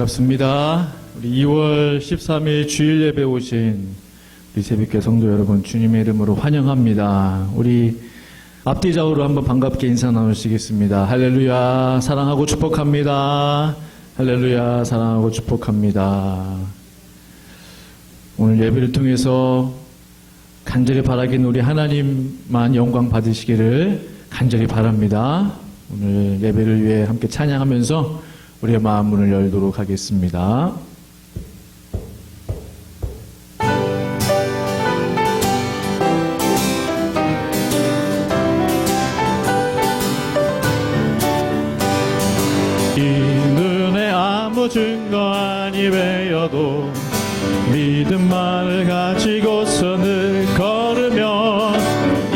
반갑습니다. 우리 2월 13일 주일 예배 오신 우리 새벽교 성도 여러분 주님의 이름으로 환영합니다. 우리 앞뒤 좌우로 한번 반갑게 인사 나누시겠습니다. 할렐루야, 사랑하고 축복합니다. 할렐루야, 사랑하고 축복합니다. 오늘 예배를 통해서 간절히 바라긴 우리 하나님만 영광 받으시기를 간절히 바랍니다. 오늘 예배를 위해 함께 찬양하면서 우리의 마음 문을 열도록 하겠습니다. 이 눈에 아무 증거 아니 배여도 믿음만을 가지고서 늘 걸으면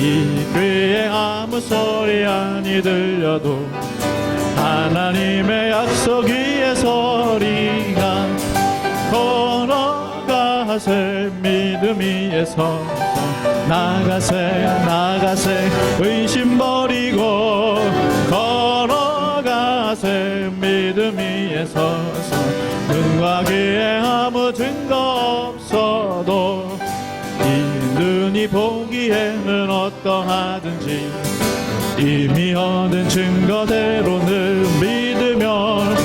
이 귀에 아무 소리 아니 들려도 하나님의 약속 위에 소리가 걸어가세 믿음 위에 서서 나가세 의심 버리고 걸어가세 믿음 위에 서서 눈과 귀에 아무 증거 없어도 이 눈이 보기에는 어떠하든지 이미 얻은 증거대로 늘 믿으면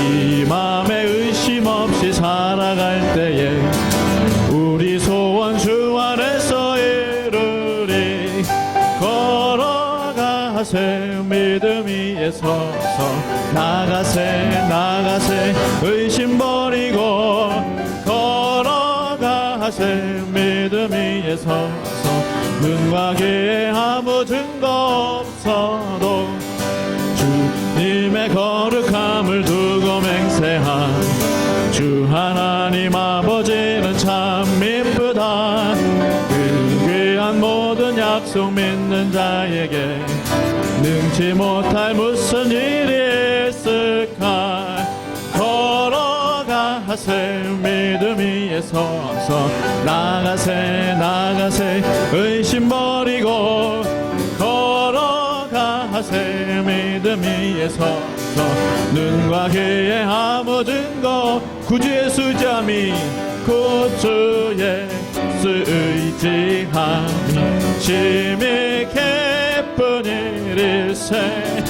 이 맘에 의심 없이 살아갈 때에 우리 소원 주 안에서 이루리. 걸어가세 믿음 위에 서서 나가세 의심 버리고 걸어가세 믿음 위에 서서 눈과 귀에 아무 증거 없어도 주님의 거룩함을 두고 맹세한 주 하나님 아버지는 참 이쁘다. 그 귀한 모든 약속 믿는 자에게 능치 못할 무슨 일이 있을까. 걸어가세 믿음 위에 서서 나가세 의심 버리고 걸어가세 믿음 위에 서서 눈과 귀에 아무 증거 구주의 수자미 구주 예수 의지함이 심히 기쁜 일일세.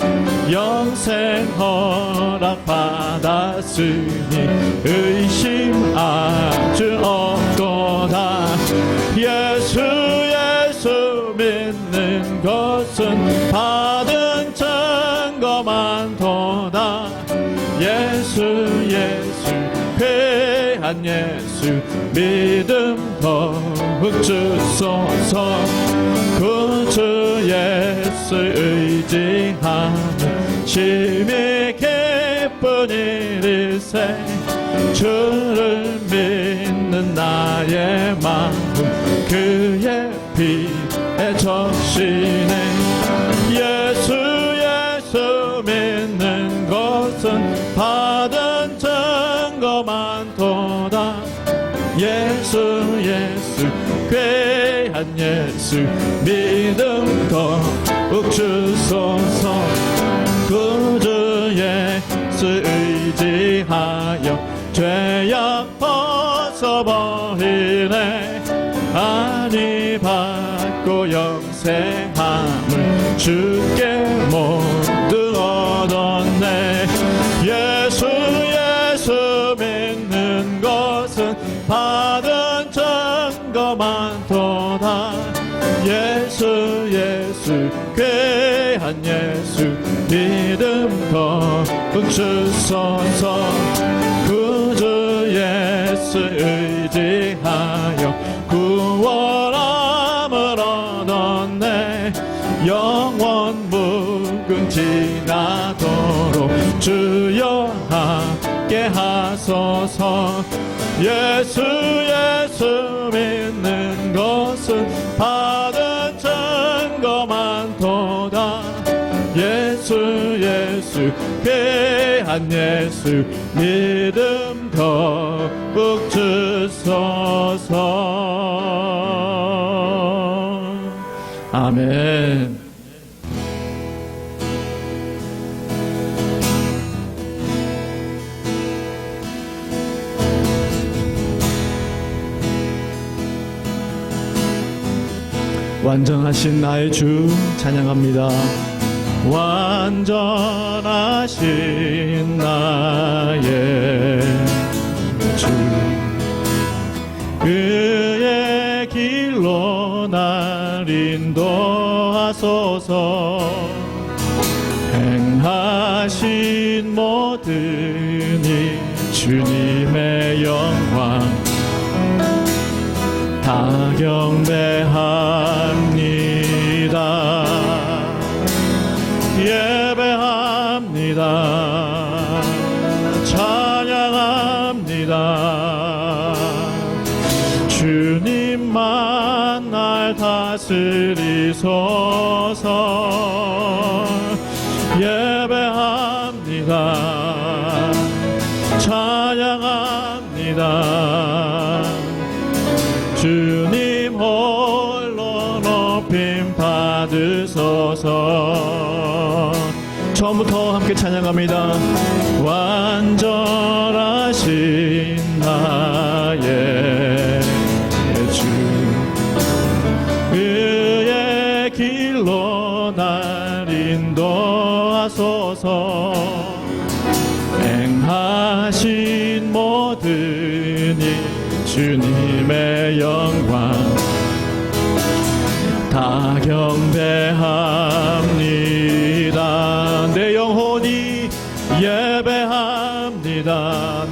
영생 허락 받았으니 의심 아주 없도다. 예수 믿는 것은 받은 증거만 도다. 예수 귀한 예수 믿음 더욱 주소서. 구주 예수 의지하는 심히 기쁜 일일세. 주를 믿는 나의 마음 그의 피에 적시네. 예수 믿는 것은 받은 증거만 도다. 예수 귀한 예수 믿음 더욱 주소서. 구주 예수 의지하여 죄악 벗어버리네. 안위 받고 영생함을 주께 모두 얻었네. 예수 믿는 것은 받은 증거만 도다. 예수 귀한 예수 믿음 더욱 주소서. 구주 예수 의지하여 구원함을 얻었네. 영원 무궁지나도록 주여 함께 하소서. 예수 믿는 것은 받은 증거만 도다. 예수 귀한 예수 믿음 더욱 주소서. 아멘. 완전하신 나의 주 찬양합니다. 완전하신 나의 주 그의 길로 날 인도하소서. 행하신 모든 일 주님의 영광 다 경배합니다. 예배합니다. 찬양합니다. 주님만 날 다스리소서. 예배합니다. 찬양합니다. 주님 홀로 높임 받으소서. 처음부터 함께 찬양합니다. 완전하신 나의 주 그의 길로 날 인도하소서. 행하신 모든 일 주님의 영광 다 경배합니다. 내 영혼이 예배합니다.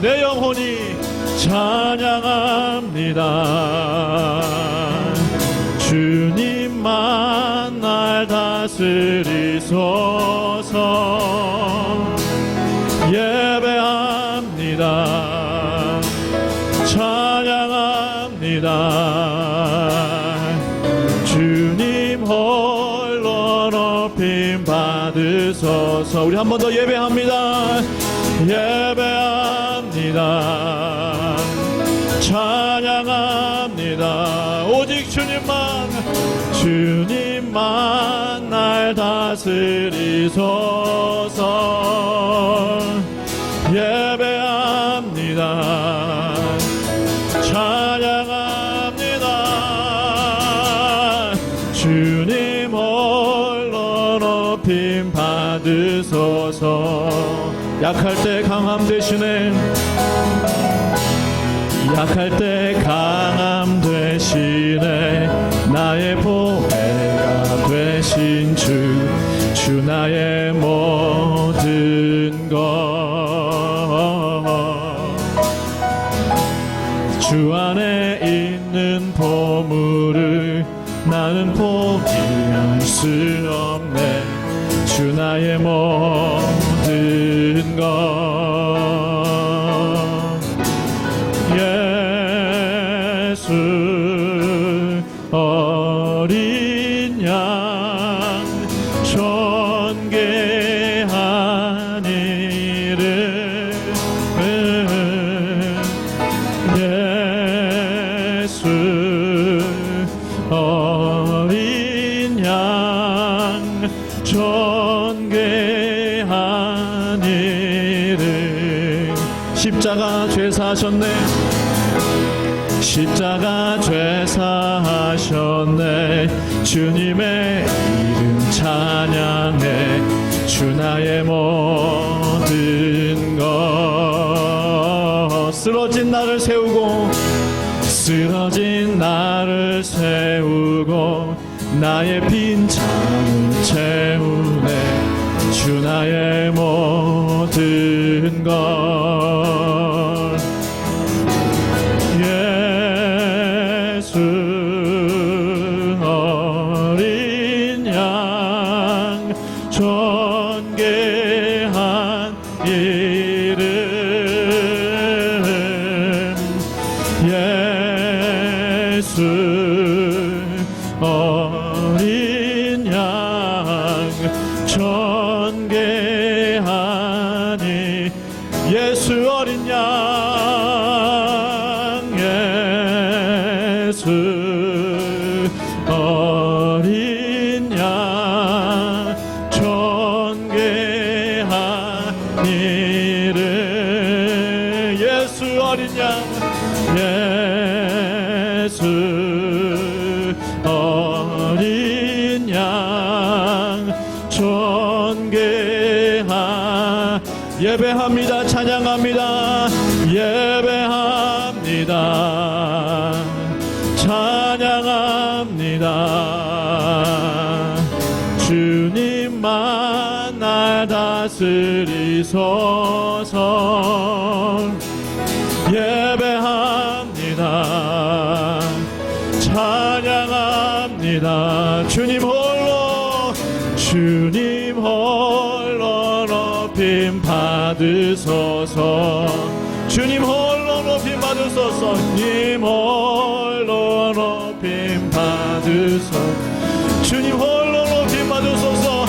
내 영혼이 찬양합니다. 주님만 날 다스리소서. 예배합니다. 찬양합니다. 주님 홀로 높임 받으소서. 우리 한 번 더 예배합니다. 예배합니다. 찬양합니다. 오직 주님만 날 다스리소서. 예배합니다. 찬양합니다. 주님 홀로 높임 받으소서. 약할 때 강함 대신에 약할 때 강함 대신에 나의 보혜가 되신 주 나의 모든 것 주 안에 있는 보물을 나는 포기할 수 없네. 주 나의 모든 것 예수 어린 양 존귀한 이름 예수 어린 양 존귀한 이름 십자가 죄사하셨네. 십자가 죄사하셨네. 주님의 이름 찬양해. 주 나의 모든 것 쓰러진 나를 세우고 쓰러진 나를 세우고 나의 빈장을 채우네. 주 나의 모든 것 예수 어린 양 존귀한 이름 예수 어린 양 존귀한 이 예수 어린 양 예수 어린 양 존귀한 이름 예수 어린 양 예수 어린 예배합니다. 찬양합니다. 예배합니다. 찬양합니다. 주님만 날 다스리소서. 예배합니다. 찬양합니다. 주님 홀로 높임 받으소서. 주님 홀로 높임 받으소서. 주님 홀로 높임 받으소서. 주님 홀로 높임 받으소서.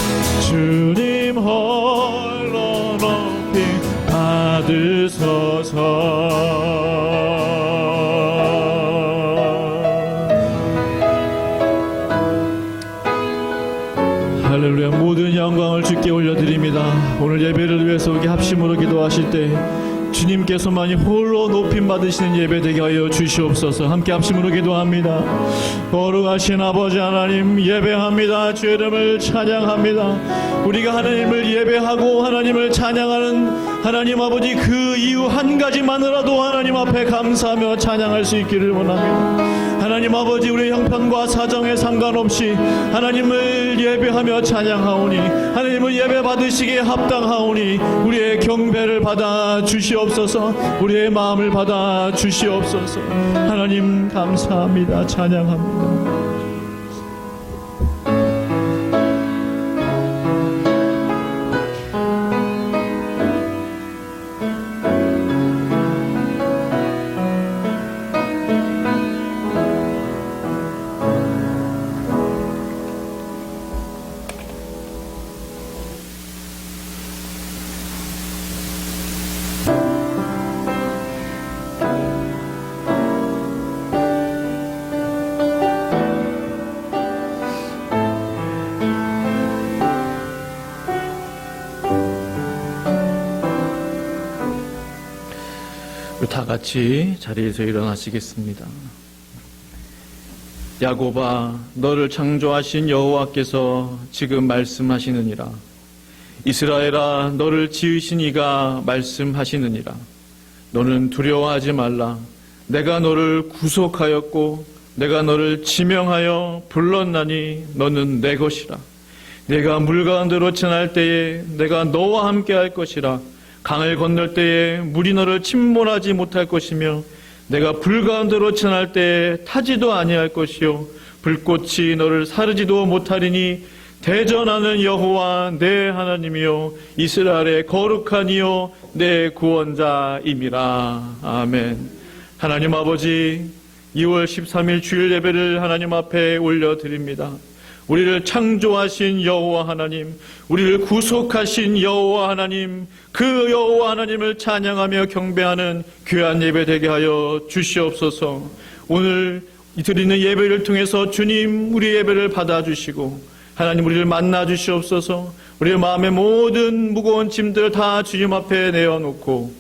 주님 홀로 높임 받으소서. 할렐루야. 모든 영광을 주께 올려드립니다. 오늘 예배를 위해서 여기 합심으로 기도하실 때 주님께서만이 홀로 높임 받으시는 예배 되게 하여 주시옵소서. 함께 합심으로 기도합니다. 거룩하신 아버지 하나님, 예배합니다. 주의 이름을 찬양합니다. 우리가 하나님을 예배하고 하나님을 찬양하는 하나님 아버지, 그 이유 한 가지만으로도 하나님 앞에 감사하며 찬양할 수 있기를 원합니다. 하나님 아버지, 우리의 형편과 사정에 상관없이 하나님을 예배하며 찬양하오니, 하나님을 예배 받으시기에 합당하오니 우리의 경배를 받아 주시옵소서. 우리의 마음을 받아 주시옵소서. 하나님 감사합니다. 찬양합니다. 다 같이 자리에서 일어나시겠습니다. 야곱아, 너를 창조하신 여호와께서 지금 말씀하시느니라. 이스라엘아, 너를 지으신 이가 말씀하시느니라. 너는 두려워하지 말라. 내가 너를 구속하였고 내가 너를 지명하여 불렀나니 너는 내 것이라. 내가 물 가운데로 지날 때에 내가 너와 함께 할 것이라. 강을 건널 때에 물이 너를 침몰하지 못할 것이며 내가 불 가운데로 지날 때에 타지도 아니할 것이요 불꽃이 너를 사르지도 못하리니 대전하는 여호와 내 하나님이요 이스라엘의 거룩한 이요 내 구원자임이라. 아멘. 하나님 아버지, 2월 13일 주일 예배를 하나님 앞에 올려드립니다. 우리를 창조하신 여호와 하나님, 우리를 구속하신 여호와 하나님, 그 여호와 하나님을 찬양하며 경배하는 귀한 예배 되게 하여 주시옵소서. 오늘 드리는 예배를 통해서 주님 우리 예배를 받아주시고 하나님 우리를 만나 주시옵소서. 우리의 마음의 모든 무거운 짐들 다 주님 앞에 내어놓고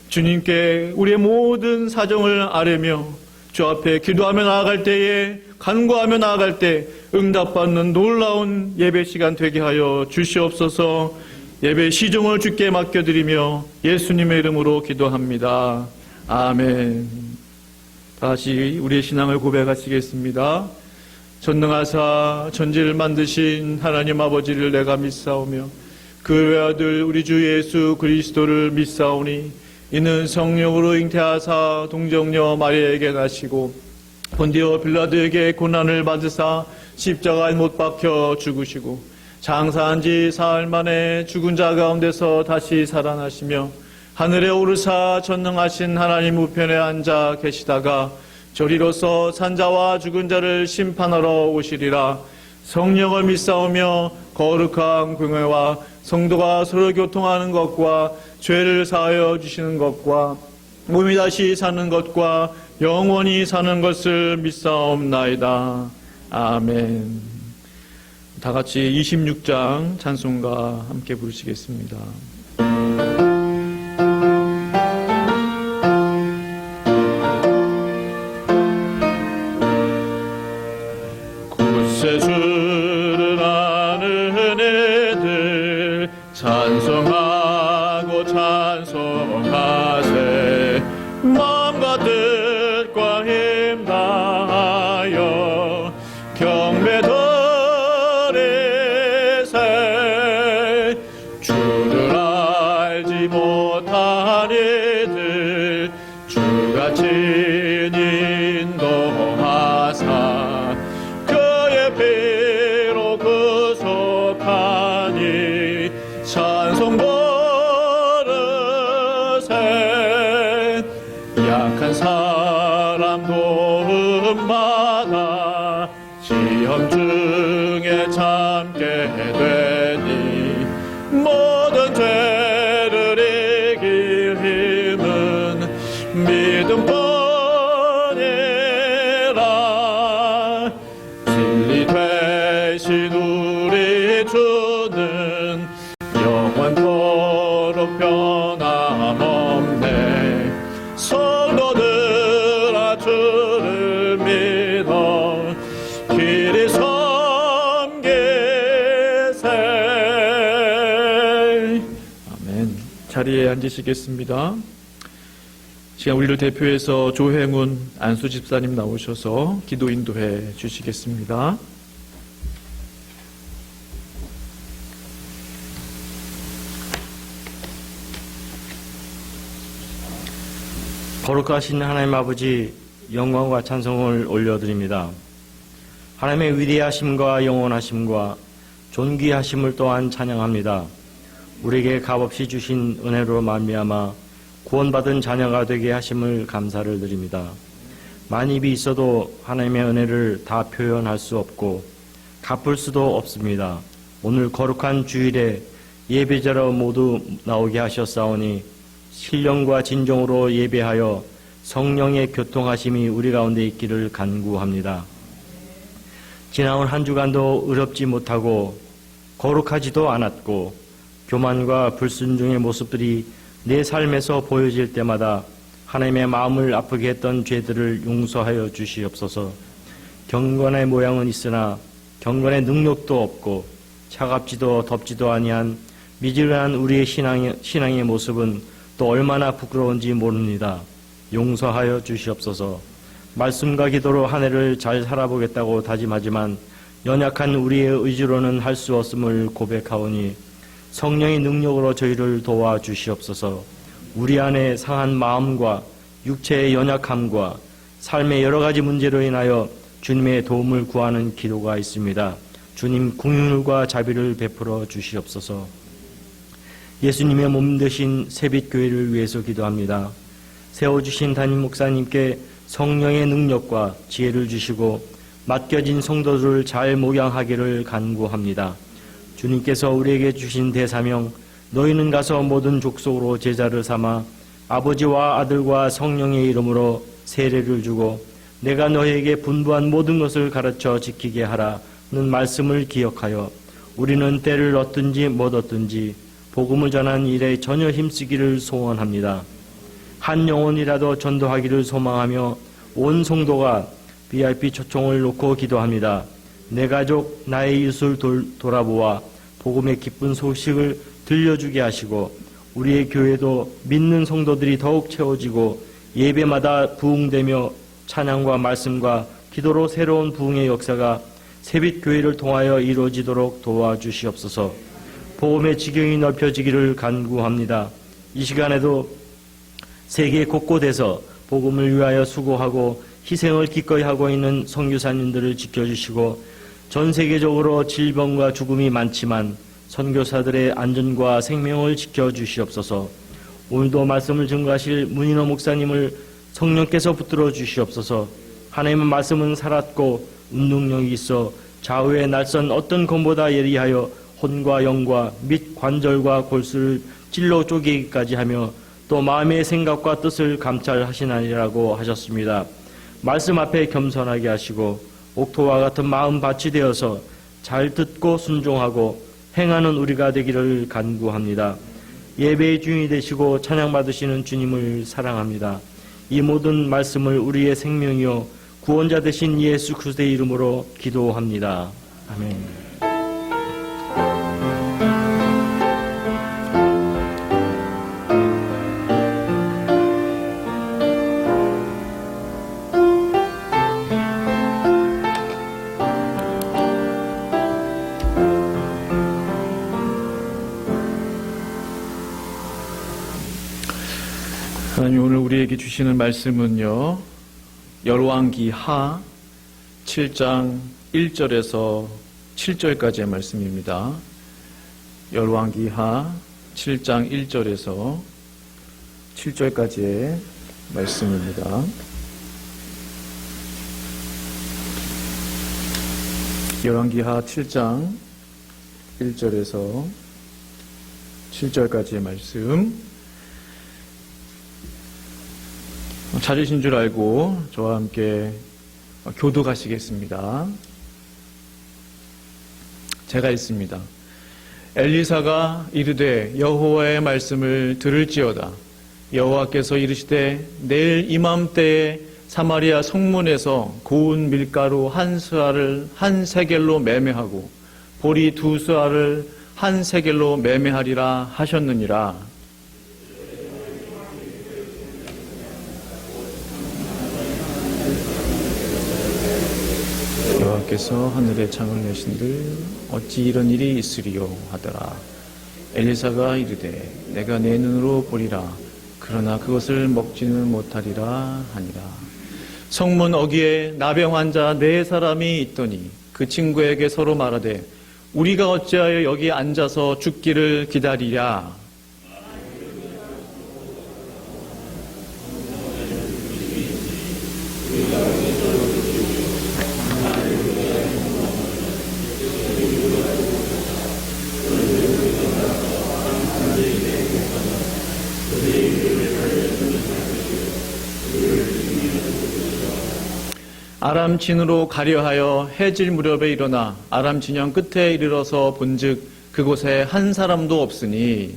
주님께 우리의 모든 사정을 아뢰며 주 앞에 기도하며 나아갈 때에, 간구하며 나아갈 때 응답받는 놀라운 예배 시간 되게 하여 주시옵소서. 예배 시종을 주께 맡겨드리며 예수님의 이름으로 기도합니다. 아멘. 다시 우리의 신앙을 고백하시겠습니다. 전능하사 전지를 만드신 하나님 아버지를 내가 믿사오며 그 외아들 우리 주 예수 그리스도를 믿사오니 이는 성령으로 잉태하사 동정녀 마리아에게 나시고 본디오 빌라도에게 고난을 받으사 십자가에 못 박혀 죽으시고 장사한 지 사흘 만에 죽은 자 가운데서 다시 살아나시며 하늘에 오르사 전능하신 하나님 우편에 앉아 계시다가 저리로서 산자와 죽은 자를 심판하러 오시리라. 성령을 믿사오며 거룩한 공회와 성도가 서로 교통하는 것과 죄를 사하여 주시는 것과 몸이 다시 사는 것과 영원히 사는 것을 믿사옵나이다. 아멘. 다 같이 26장 찬송가 함께 부르시겠습니다. 굳세 주를 아는 애들 찬송하고 힘 다하여 경배 드리세. 주를 알지 못한 이들 주같이 인도하사 그의 피로 구속하니 찬송 부르세. 약한 사람 도움받아 시험 중에 참게 되니 모든 죄를 이길 힘은 믿음뿐이라. 진리 되신 우리 주는 영원토록 변함없네. 성도들아 주를 믿어 길이 섬기세. 아멘. 자리에 앉으시겠습니다. 시간 우리를 대표해서 조행훈 안수 집사님 나오셔서 기도 인도해 주시겠습니다. 거룩하신 하나님 아버지, 영광과 찬송을 올려드립니다. 하나님의 위대하심과 영원하심과 존귀하심을 또한 찬양합니다. 우리에게 값없이 주신 은혜로 말미암아 구원받은 자녀가 되게 하심을 감사를 드립니다. 만입이 있어도 하나님의 은혜를 다 표현할 수 없고 갚을 수도 없습니다. 오늘 거룩한 주일에 예배자로 모두 나오게 하셨사오니 신령과 진정으로 예배하여 성령의 교통하심이 우리 가운데 있기를 간구합니다. 지나온 한 주간도 의롭지 못하고 거룩하지도 않았고 교만과 불순종의 모습들이 내 삶에서 보여질 때마다 하나님의 마음을 아프게 했던 죄들을 용서하여 주시옵소서. 경건의 모양은 있으나 경건의 능력도 없고 차갑지도 덥지도 아니한 미지근한 우리의 신앙의 모습은 또 얼마나 부끄러운지 모릅니다. 용서하여 주시옵소서. 말씀과 기도로 한 해를 잘 살아보겠다고 다짐하지만 연약한 우리의 의지로는 할 수 없음을 고백하오니 성령의 능력으로 저희를 도와주시옵소서. 우리 안에 상한 마음과 육체의 연약함과 삶의 여러 가지 문제로 인하여 주님의 도움을 구하는 기도가 있습니다. 주님 긍휼과 자비를 베풀어 주시옵소서. 예수님의 몸 되신 새빛교회를 위해서 기도합니다. 세워주신 담임 목사님께 성령의 능력과 지혜를 주시고 맡겨진 성도들을 잘 목양하기를 간구합니다. 주님께서 우리에게 주신 대사명, 너희는 가서 모든 족속으로 제자를 삼아 아버지와 아들과 성령의 이름으로 세례를 주고 내가 너희에게 분부한 모든 것을 가르쳐 지키게 하라는 말씀을 기억하여 우리는 때를 얻든지 못 얻든지 복음을 전한 일에 전혀 힘쓰기를 소원합니다. 한 영혼이라도 전도하기를 소망하며 온 성도가 VIP 초청을 놓고 기도합니다. 내 가족, 나의 이웃을 돌아보아 복음의 기쁜 소식을 들려주게 하시고 우리의 교회도 믿는 성도들이 더욱 채워지고 예배마다 부흥되며 찬양과 말씀과 기도로 새로운 부흥의 역사가 새빛교회를 통하여 이루어지도록 도와주시옵소서. 복음의 지경이 넓혀지기를 간구합니다. 이 시간에도 세계 곳곳에서 복음을 위하여 수고하고 희생을 기꺼이 하고 있는 선교사님들을 지켜주시고 전 세계적으로 질병과 죽음이 많지만 선교사들의 안전과 생명을 지켜주시옵소서. 오늘도 말씀을 증거하실 문인호 목사님을 성령께서 붙들어 주시옵소서. 하나님의 말씀은 살았고 운동력이 있어 좌우의 날선 어떤 검보다 예리하여 혼과 영과 및 관절과 골수를 찔러 쪼개기까지 하며 또 마음의 생각과 뜻을 감찰하시나니라고 하셨습니다. 말씀 앞에 겸손하게 하시고 옥토와 같은 마음밭이 되어서 잘 듣고 순종하고 행하는 우리가 되기를 간구합니다. 예배의 주인이 되시고 찬양받으시는 주님을 사랑합니다. 이 모든 말씀을 우리의 생명이요 구원자 되신 예수 그리스도의 이름으로 기도합니다. 아멘. 하나님 오늘 우리에게 주시는 말씀은요, 열왕기하 7장 1절에서 7절까지의 말씀입니다. 열왕기하 7장 1절에서 7절까지의 말씀입니다. 열왕기하 7장 1절에서 7절까지의 말씀, 찾으신 줄 알고 저와 함께 교독하시겠습니다. 제가 읽습니다. 엘리사가 이르되 여호와의 말씀을 들을지어다. 여호와께서 이르시되 내일 이맘때에 사마리아 성문에서 고운 밀가루 한 스아를 한 세겔로 매매하고 보리 두 스아를 한 세겔로 매매하리라 하셨느니라. 여호와께서 하늘에 창을 내신들 어찌 이런 일이 있으리요 하더라. 엘리사가 이르되 내가 내 눈으로 보리라. 그러나 그것을 먹지는 못하리라 하니라. 성문 어귀에 나병 환자 4사람이 있더니 그 친구에게 서로 말하되 우리가 어찌하여 여기 앉아서 죽기를 기다리랴. 아람 진으로 가려하여 해질 무렵에 일어나 아람 진영 끝에 이르러서 본즉 그곳에 한 사람도 없으니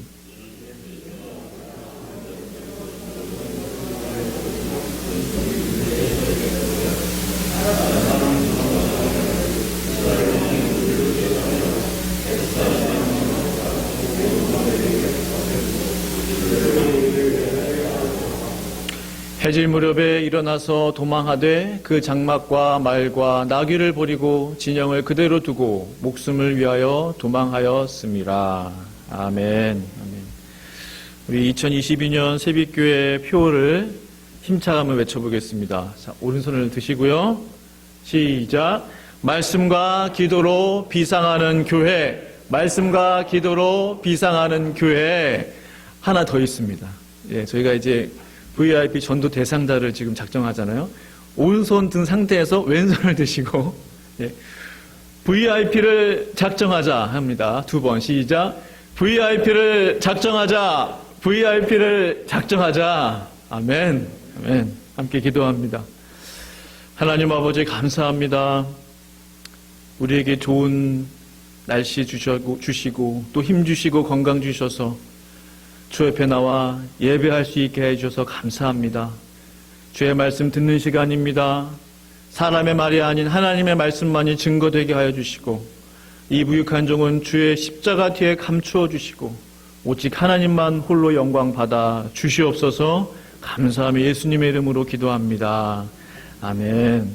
해질 무렵에 일어나서 도망하되 그 장막과 말과 나귀를 버리고 진영을 그대로 두고 목숨을 위하여 도망하였습니다. 아멘. 아멘. 우리 2022년 새벽교회 표를 힘차게 한번 외쳐보겠습니다. 자, 오른손을 드시고요. 시작. 말씀과 기도로 비상하는 교회. 말씀과 기도로 비상하는 교회. 하나 더 있습니다. 예, 저희가 이제 VIP 전도 대상자를 지금 작정하잖아요. 오른손 든 상태에서 왼손을 드시고, 예. VIP를 작정하자 합니다. 2번 시작. VIP를 작정하자. VIP를 작정하자. 아멘. 아멘. 함께 기도합니다. 하나님 아버지 감사합니다. 우리에게 좋은 날씨 주시고 또 힘 주시고 건강 주셔서 주 옆에 나와 예배할 수 있게 해주셔서 감사합니다. 주의 말씀 듣는 시간입니다. 사람의 말이 아닌 하나님의 말씀만이 증거되게 하여 주시고 이 부육한 종은 주의 십자가 뒤에 감추어 주시고 오직 하나님만 홀로 영광 받아 주시옵소서. 감사하며 예수님의 이름으로 기도합니다. 아멘.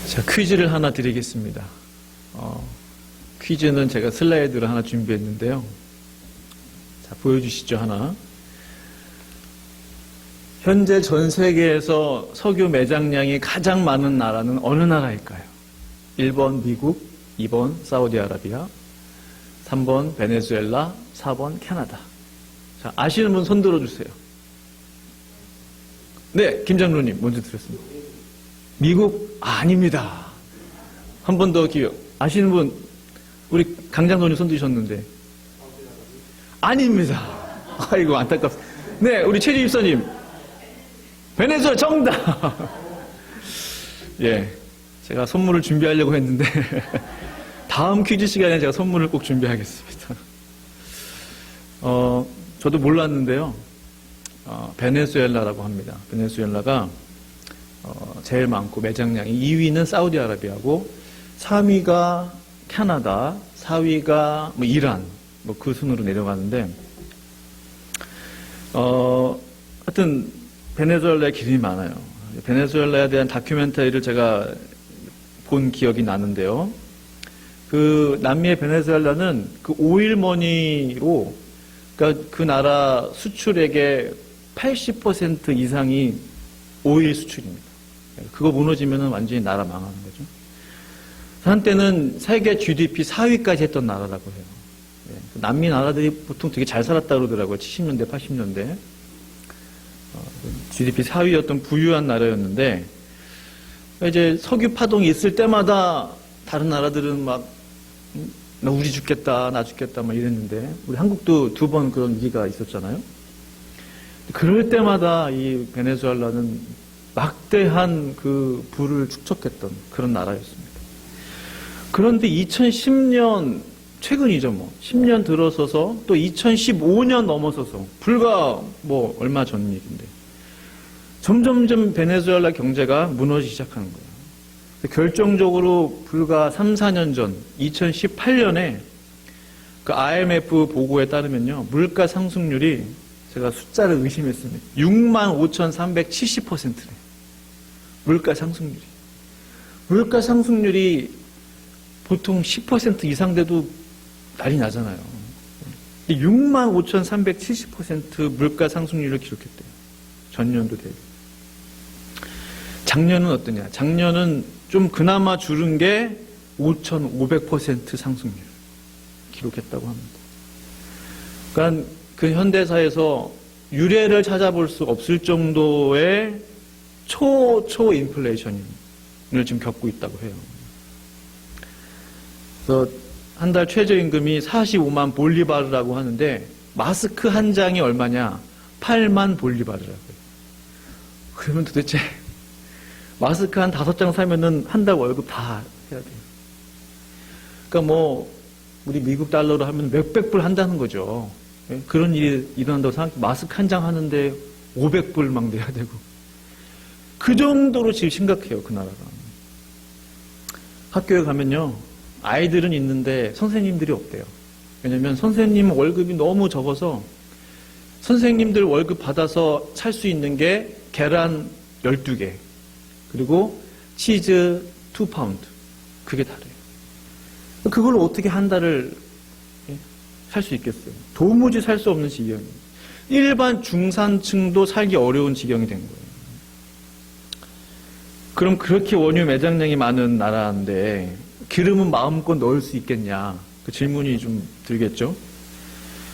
자, 퀴즈를 하나 드리겠습니다. 퀴즈는 제가 슬라이드를 하나 준비했는데요. 자, 보여주시죠, 하나. 현재 전 세계에서 석유 매장량이 가장 많은 나라는 어느 나라일까요? 1번 미국, 2번 사우디아라비아, 3번 베네수엘라, 4번 캐나다. 자, 아시는 분 손 들어주세요. 네, 김장로님 먼저 들었습니다. 미국? 아닙니다. 한 번 더 기억. 아시는 분? 우리 강장로님 손 드셨는데. 아닙니다. 아이고, 안타깝습니다. 네, 우리 최주 입사님. 베네수엘라 정답! 예. 제가 선물을 준비하려고 했는데, 다음 퀴즈 시간에 제가 선물을 꼭 준비하겠습니다. 저도 몰랐는데요. 베네수엘라라고 합니다. 베네수엘라가, 제일 많고 매장량이 2위는 사우디아라비아고, 3위가 캐나다, 4위가 뭐 이란, 뭐 그 순으로 내려가는데, 하여튼 베네수엘라에 기름이 많아요. 베네수엘라에 대한 다큐멘터리를 제가 본 기억이 나는데요. 그 남미의 베네수엘라는 그 오일머니로, 그러니까 그 나라 수출액의 80% 이상이 오일 수출입니다. 그거 무너지면 완전히 나라 망하는 거죠. 한때는 세계 GDP 4위까지 했던 나라라고 해요. 남미 나라들이 보통 되게 잘 살았다 그러더라고요. 70년대, 80년대. GDP 4위였던 부유한 나라였는데, 이제 석유 파동이 있을 때마다 다른 나라들은 막, 나 우리 죽겠다, 나 죽겠다, 막 이랬는데, 우리 한국도 2번 그런 위기가 있었잖아요. 그럴 때마다 이 베네수엘라는 막대한 그 부를 축적했던 그런 나라였습니다. 그런데 2010년, 최근이죠, 뭐. 10년 들어서서 또 2015년 넘어서서, 불과 뭐 얼마 전 얘기인데, 점점점 베네수엘라 경제가 무너지기 시작하는 거예요. 결정적으로 불과 3, 4년 전, 2018년에 그 IMF 보고에 따르면요, 물가 상승률이 제가 숫자를 의심했습니다. 65,370%래. 물가 상승률이. 물가 상승률이 보통 10% 이상 돼도 난리 나잖아요. 65,370% 물가 상승률을 기록했대요. 전년도 대비. 작년은 어떠냐? 작년은 좀 그나마 줄은 게 5,500% 상승률 기록했다고 합니다. 그러니까 그 현대사에서 유례를 찾아볼 수 없을 정도의 초인플레이션을 지금 겪고 있다고 해요. 그래서 한 달 최저임금이 45만 볼리바르라고 하는데 마스크 한 장이 얼마냐? 8만 볼리바르라고요. 그러면 도대체 마스크 한 5장 사면은 한 달 월급 다 해야 돼요. 그러니까 뭐 우리 미국 달러로 하면 몇백 불 한다는 거죠. 그런 일이 일어난다고 생각해. 마스크 한 장 하는데 500불 막 내야 되고. 그 정도로 지금 심각해요, 그 나라가. 학교에 가면요, 아이들은 있는데 선생님들이 없대요. 왜냐면 선생님 월급이 너무 적어서 선생님들 월급 받아서 살 수 있는 게 계란 12개, 그리고 치즈 2파운드. 그게 다래요. 그걸 어떻게 한 달을 살 수 있겠어요? 도무지 살 수 없는 지경이. 일반 중산층도 살기 어려운 지경이 된 거예요. 그럼 그렇게 원유 매장량이 많은 나라인데 기름은 마음껏 넣을 수 있겠냐? 그 질문이 좀 들겠죠?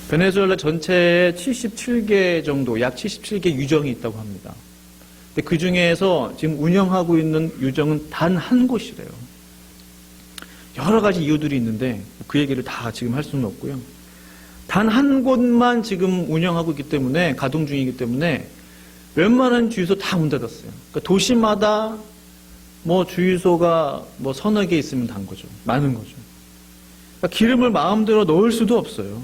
베네수엘라 전체에 77개 정도, 약 77개 유정이 있다고 합니다. 근데 그 중에서 지금 운영하고 있는 유정은 단 한 곳이래요. 여러 가지 이유들이 있는데 그 얘기를 다 지금 할 수는 없고요. 단 한 곳만 지금 운영하고 있기 때문에, 가동 중이기 때문에 웬만한 주유소 다 문 닫았어요. 그러니까 도시마다 뭐 주유소가 뭐 서너 개 있으면 단 거죠. 많은 거죠. 그러니까 기름을 마음대로 넣을 수도 없어요.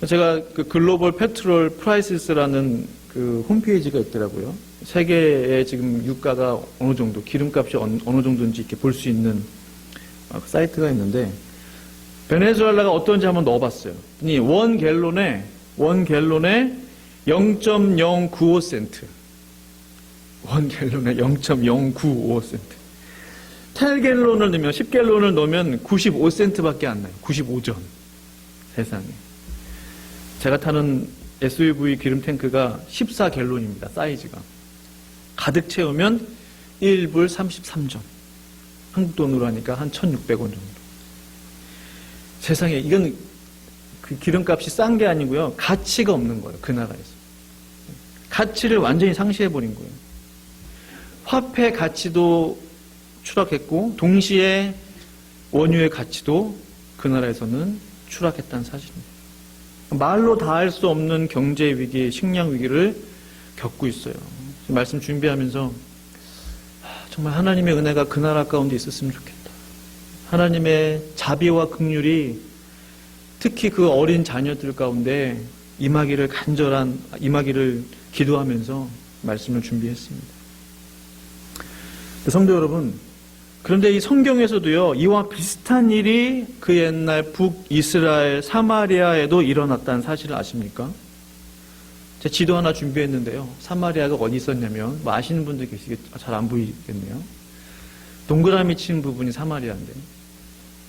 제가 그 글로벌 페트롤 프라이시스라는 그 홈페이지가 있더라고요. 세계의 지금 유가가 어느 정도, 기름값이 어느 정도인지 이렇게 볼 수 있는 사이트가 있는데, 베네수엘라가 어떤지 한번 넣어봤어요. 원 갤론에 0.095센트. 원 갤론에 0.095센트. 10갤론을 넣으면, 10갤론을 넣으면 95센트밖에 안 나요. 95전. 세상에. 제가 타는 SUV 기름 탱크가 14갤론입니다. 사이즈가. 가득 채우면 1불 33전. 한국 돈으로 하니까 한 1,600원 정도. 세상에, 이건 그 기름값이 싼 게 아니고요. 가치가 없는 거예요. 그 나라에서. 가치를 완전히 상실해버린 거예요. 화폐 가치도 추락했고, 동시에 원유의 가치도 그 나라에서는 추락했다는 사실입니다. 말로 다 할 수 없는 경제 위기, 식량 위기를 겪고 있어요. 말씀 준비하면서 정말 하나님의 은혜가 그 나라 가운데 있었으면 좋겠다. 하나님의 자비와 긍휼이 특히 그 어린 자녀들 가운데 임하기를 기도하면서 말씀을 준비했습니다. 성도 여러분, 그런데 이 성경에서도요, 이와 비슷한 일이 그 옛날 북이스라엘 사마리아에도 일어났다는 사실을 아십니까? 제가 지도 하나 준비했는데요. 사마리아가 어디 있었냐면, 뭐 아시는 분들 계시겠죠? 잘 안 보이겠네요. 동그라미 친 부분이 사마리아인데,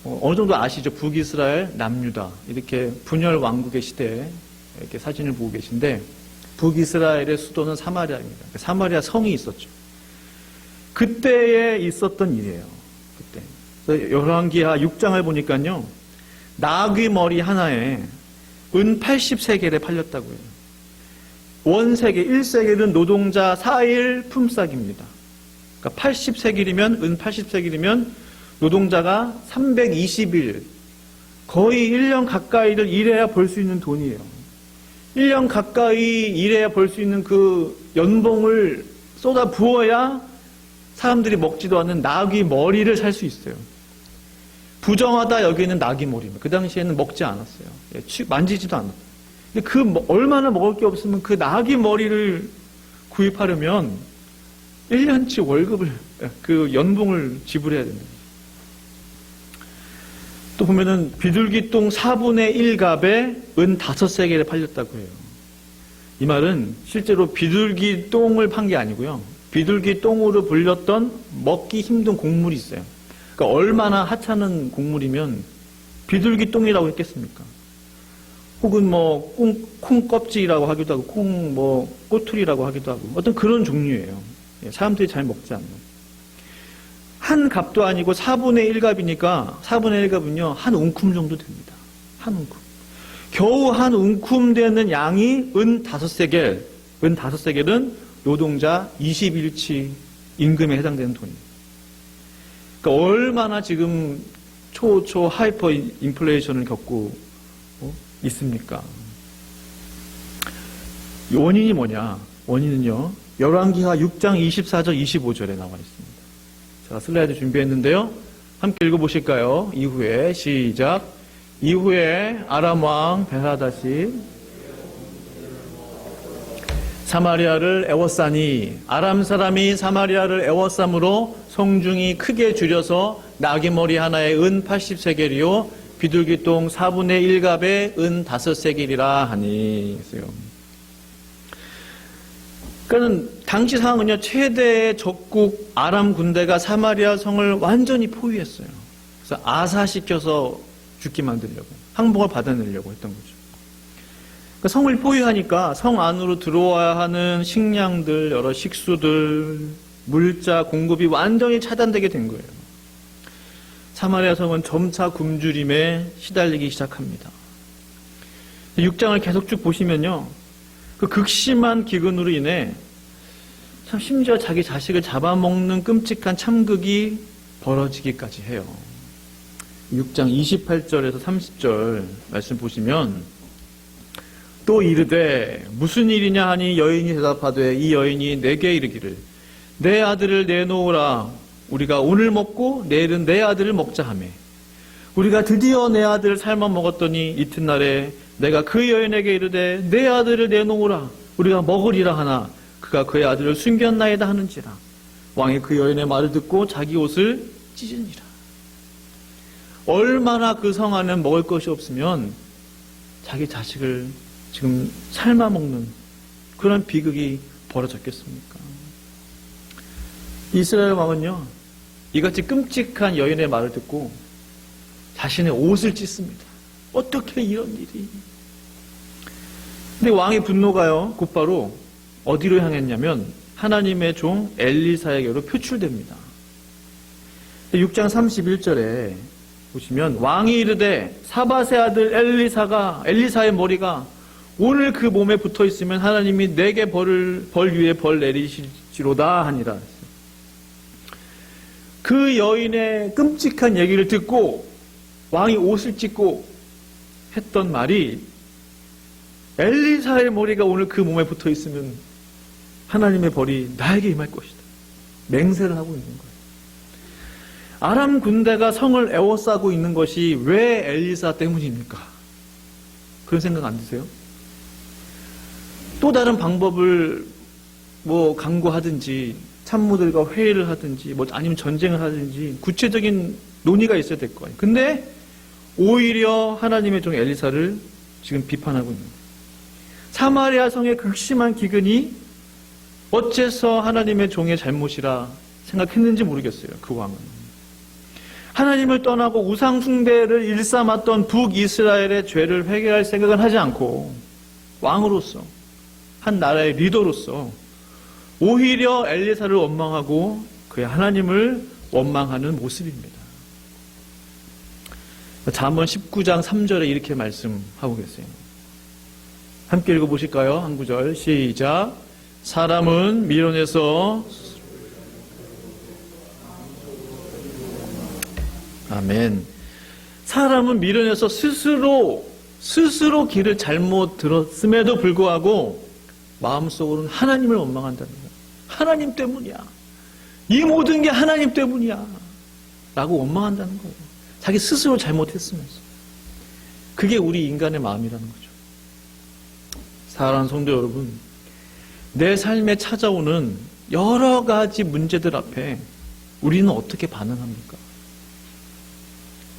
어느 정도 아시죠? 북이스라엘, 남유다 이렇게 분열 왕국의 시대에 이렇게 사진을 보고 계신데 북이스라엘의 수도는 사마리아입니다. 사마리아 성이 있었죠. 그때에 있었던 일이에요. 그때. 그래서 열왕기하 6장을 보니까요. 나귀 머리 하나에 은 80세겔에 팔렸다고요. 원세겔, 1세겔은 노동자 4일 품삯입니다. 그러니까 80세겔이면, 은 80세겔이면 노동자가 320일, 거의 1년 가까이를 일해야 벌 수 있는 돈이에요. 1년 가까이 일해야 벌 수 있는 그 연봉을 쏟아 부어야 사람들이 먹지도 않는 나귀 머리를 살 수 있어요. 부정하다 여기는 나귀 머리입니다. 그 당시에는 먹지 않았어요. 만지지도 않았어요. 근데 얼마나 먹을 게 없으면 그 나귀 머리를 구입하려면 1년치 월급을, 그 연봉을 지불해야 됩니다. 또 보면은 비둘기똥 4분의 1갑에 은 5세겔에 팔렸다고 해요. 이 말은 실제로 비둘기똥을 판 게 아니고요. 비둘기똥으로 불렸던 먹기 힘든 곡물이 있어요. 그러니까 얼마나 하찮은 곡물이면 비둘기똥이라고 했겠습니까? 혹은 뭐 콩 껍질이라고 하기도 하고 콩 뭐 꼬투리라고 하기도 하고 어떤 그런 종류예요. 사람들이 잘 먹지 않는. 한 갑도 아니고 4분의 1갑이니까 4분의 1갑은요 한 웅큼 정도 됩니다. 한 웅큼. 겨우 한 웅큼 되는 양이 은 5세겔. 은 5세겔은 노동자 20일치 임금에 해당되는 돈입니다. 그러니까 얼마나 지금 초 하이퍼 인플레이션을 겪고 있습니까? 원인이 뭐냐? 원인은요. 열왕기하 6장 24절 25절에 나와 있습니다. 제가 슬라이드 준비했는데요. 함께 읽어보실까요? 이후에 시작. 이후에 아람 왕 베하닷이 사마리아를 애워싸니 아람 사람이 사마리아를 애워싸므로 성중이 크게 줄여서 나귀머리 하나에 은 80세겔이요 비둘기똥 4분의 1갑에 은 5세겔이라 하니. 그러니까 당시 상황은요, 최대의 적국 아람 군대가 사마리아 성을 완전히 포위했어요. 그래서 아사시켜서 죽게 만들려고, 항복을 받아내려고 했던 거죠. 그러니까 성을 포위하니까 성 안으로 들어와야 하는 식량들, 여러 식수들, 물자 공급이 완전히 차단되게 된 거예요. 사마리아 성은 점차 굶주림에 시달리기 시작합니다. 6장을 계속 쭉 보시면요, 그 극심한 기근으로 인해 참 심지어 자기 자식을 잡아먹는 끔찍한 참극이 벌어지기까지 해요. 6장 28절에서 30절 말씀 보시면 또 이르되 무슨 일이냐 하니 여인이 대답하되 이 여인이 내게 이르기를 내 아들을 내놓으라 우리가 오늘 먹고 내일은 내 아들을 먹자 하매 우리가 드디어 내 아들을 삶아 먹었더니 이튿날에 내가 그 여인에게 이르되 내 아들을 내놓으라 우리가 먹으리라 하나 그가 그의 아들을 숨겼나이다 하는지라 왕이 그 여인의 말을 듣고 자기 옷을 찢으니라. 얼마나 그 성 안에 먹을 것이 없으면 자기 자식을 지금 삶아 먹는 그런 비극이 벌어졌겠습니까? 이스라엘 왕은요 이같이 끔찍한 여인의 말을 듣고 자신의 옷을 찢습니다. 어떻게 이런 일이? 근데 왕의 분노가요 곧바로 어디로 향했냐면 하나님의 종 엘리사에게로 표출됩니다. 6장 31절에 보시면 왕이 이르되 사밧의 아들 엘리사의 머리가 오늘 그 몸에 붙어 있으면 하나님이 내게 벌 위에 벌 내리실지로다 하니라. 그 여인의 끔찍한 얘기를 듣고 왕이 옷을 찢고 했던 말이 엘리사의 머리가 오늘 그 몸에 붙어 있으면 하나님의 벌이 나에게 임할 것이다. 맹세를 하고 있는 거예요. 아람 군대가 성을 에워싸고 있는 것이 왜 엘리사 때문입니까? 그런 생각 안 드세요? 또 다른 방법을 뭐 강구하든지 참모들과 회의를 하든지 뭐 아니면 전쟁을 하든지 구체적인 논의가 있어야 될 거예요. 근데 오히려 하나님의 종 엘리사를 지금 비판하고 있는 거예요. 사마리아 성의 극심한 기근이 어째서 하나님의 종의 잘못이라 생각했는지 모르겠어요. 그 왕은. 하나님을 떠나고 우상 숭배를 일삼았던 북이스라엘의 죄를 회개할 생각은 하지 않고 왕으로서 한 나라의 리더로서 오히려 엘리사를 원망하고 그의 하나님을 원망하는 모습입니다. 잠언 19장 3절에 이렇게 말씀하고 계세요. 함께 읽어보실까요? 한 구절 시작. 사람은 미련에서 아멘. 사람은 미련해서 스스로 길을 잘못 들었음에도 불구하고 마음속으로는 하나님을 원망한다는 거예요. 하나님 때문이야. 이 모든 게 하나님 때문이야. 라고 원망한다는 거예요. 자기 스스로 잘못했으면서. 그게 우리 인간의 마음이라는 거죠. 사랑하는 성도 여러분, 내 삶에 찾아오는 여러 가지 문제들 앞에 우리는 어떻게 반응합니까?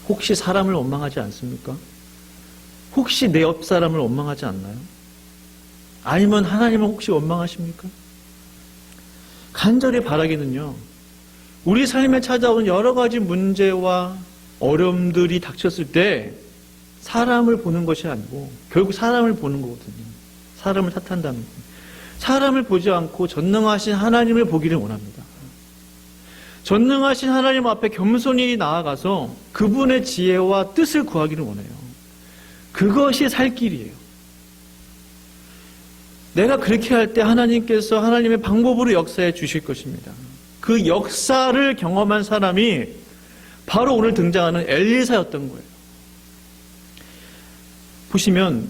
혹시 사람을 원망하지 않습니까? 혹시 내 옆 사람을 원망하지 않나요? 아니면 하나님을 혹시 원망하십니까? 간절히 바라기는요, 우리 삶에 찾아오는 여러 가지 문제와 어려움들이 닥쳤을 때 사람을 보는 것이 아니고 결국 사람을 보는 거거든요. 사람을 탓한다는 거예요. 사람을 보지 않고 전능하신 하나님을 보기를 원합니다. 전능하신 하나님 앞에 겸손히 나아가서 그분의 지혜와 뜻을 구하기를 원해요. 그것이 살 길이에요. 내가 그렇게 할 때 하나님께서 하나님의 방법으로 역사해 주실 것입니다. 그 역사를 경험한 사람이 바로 오늘 등장하는 엘리사였던 거예요. 보시면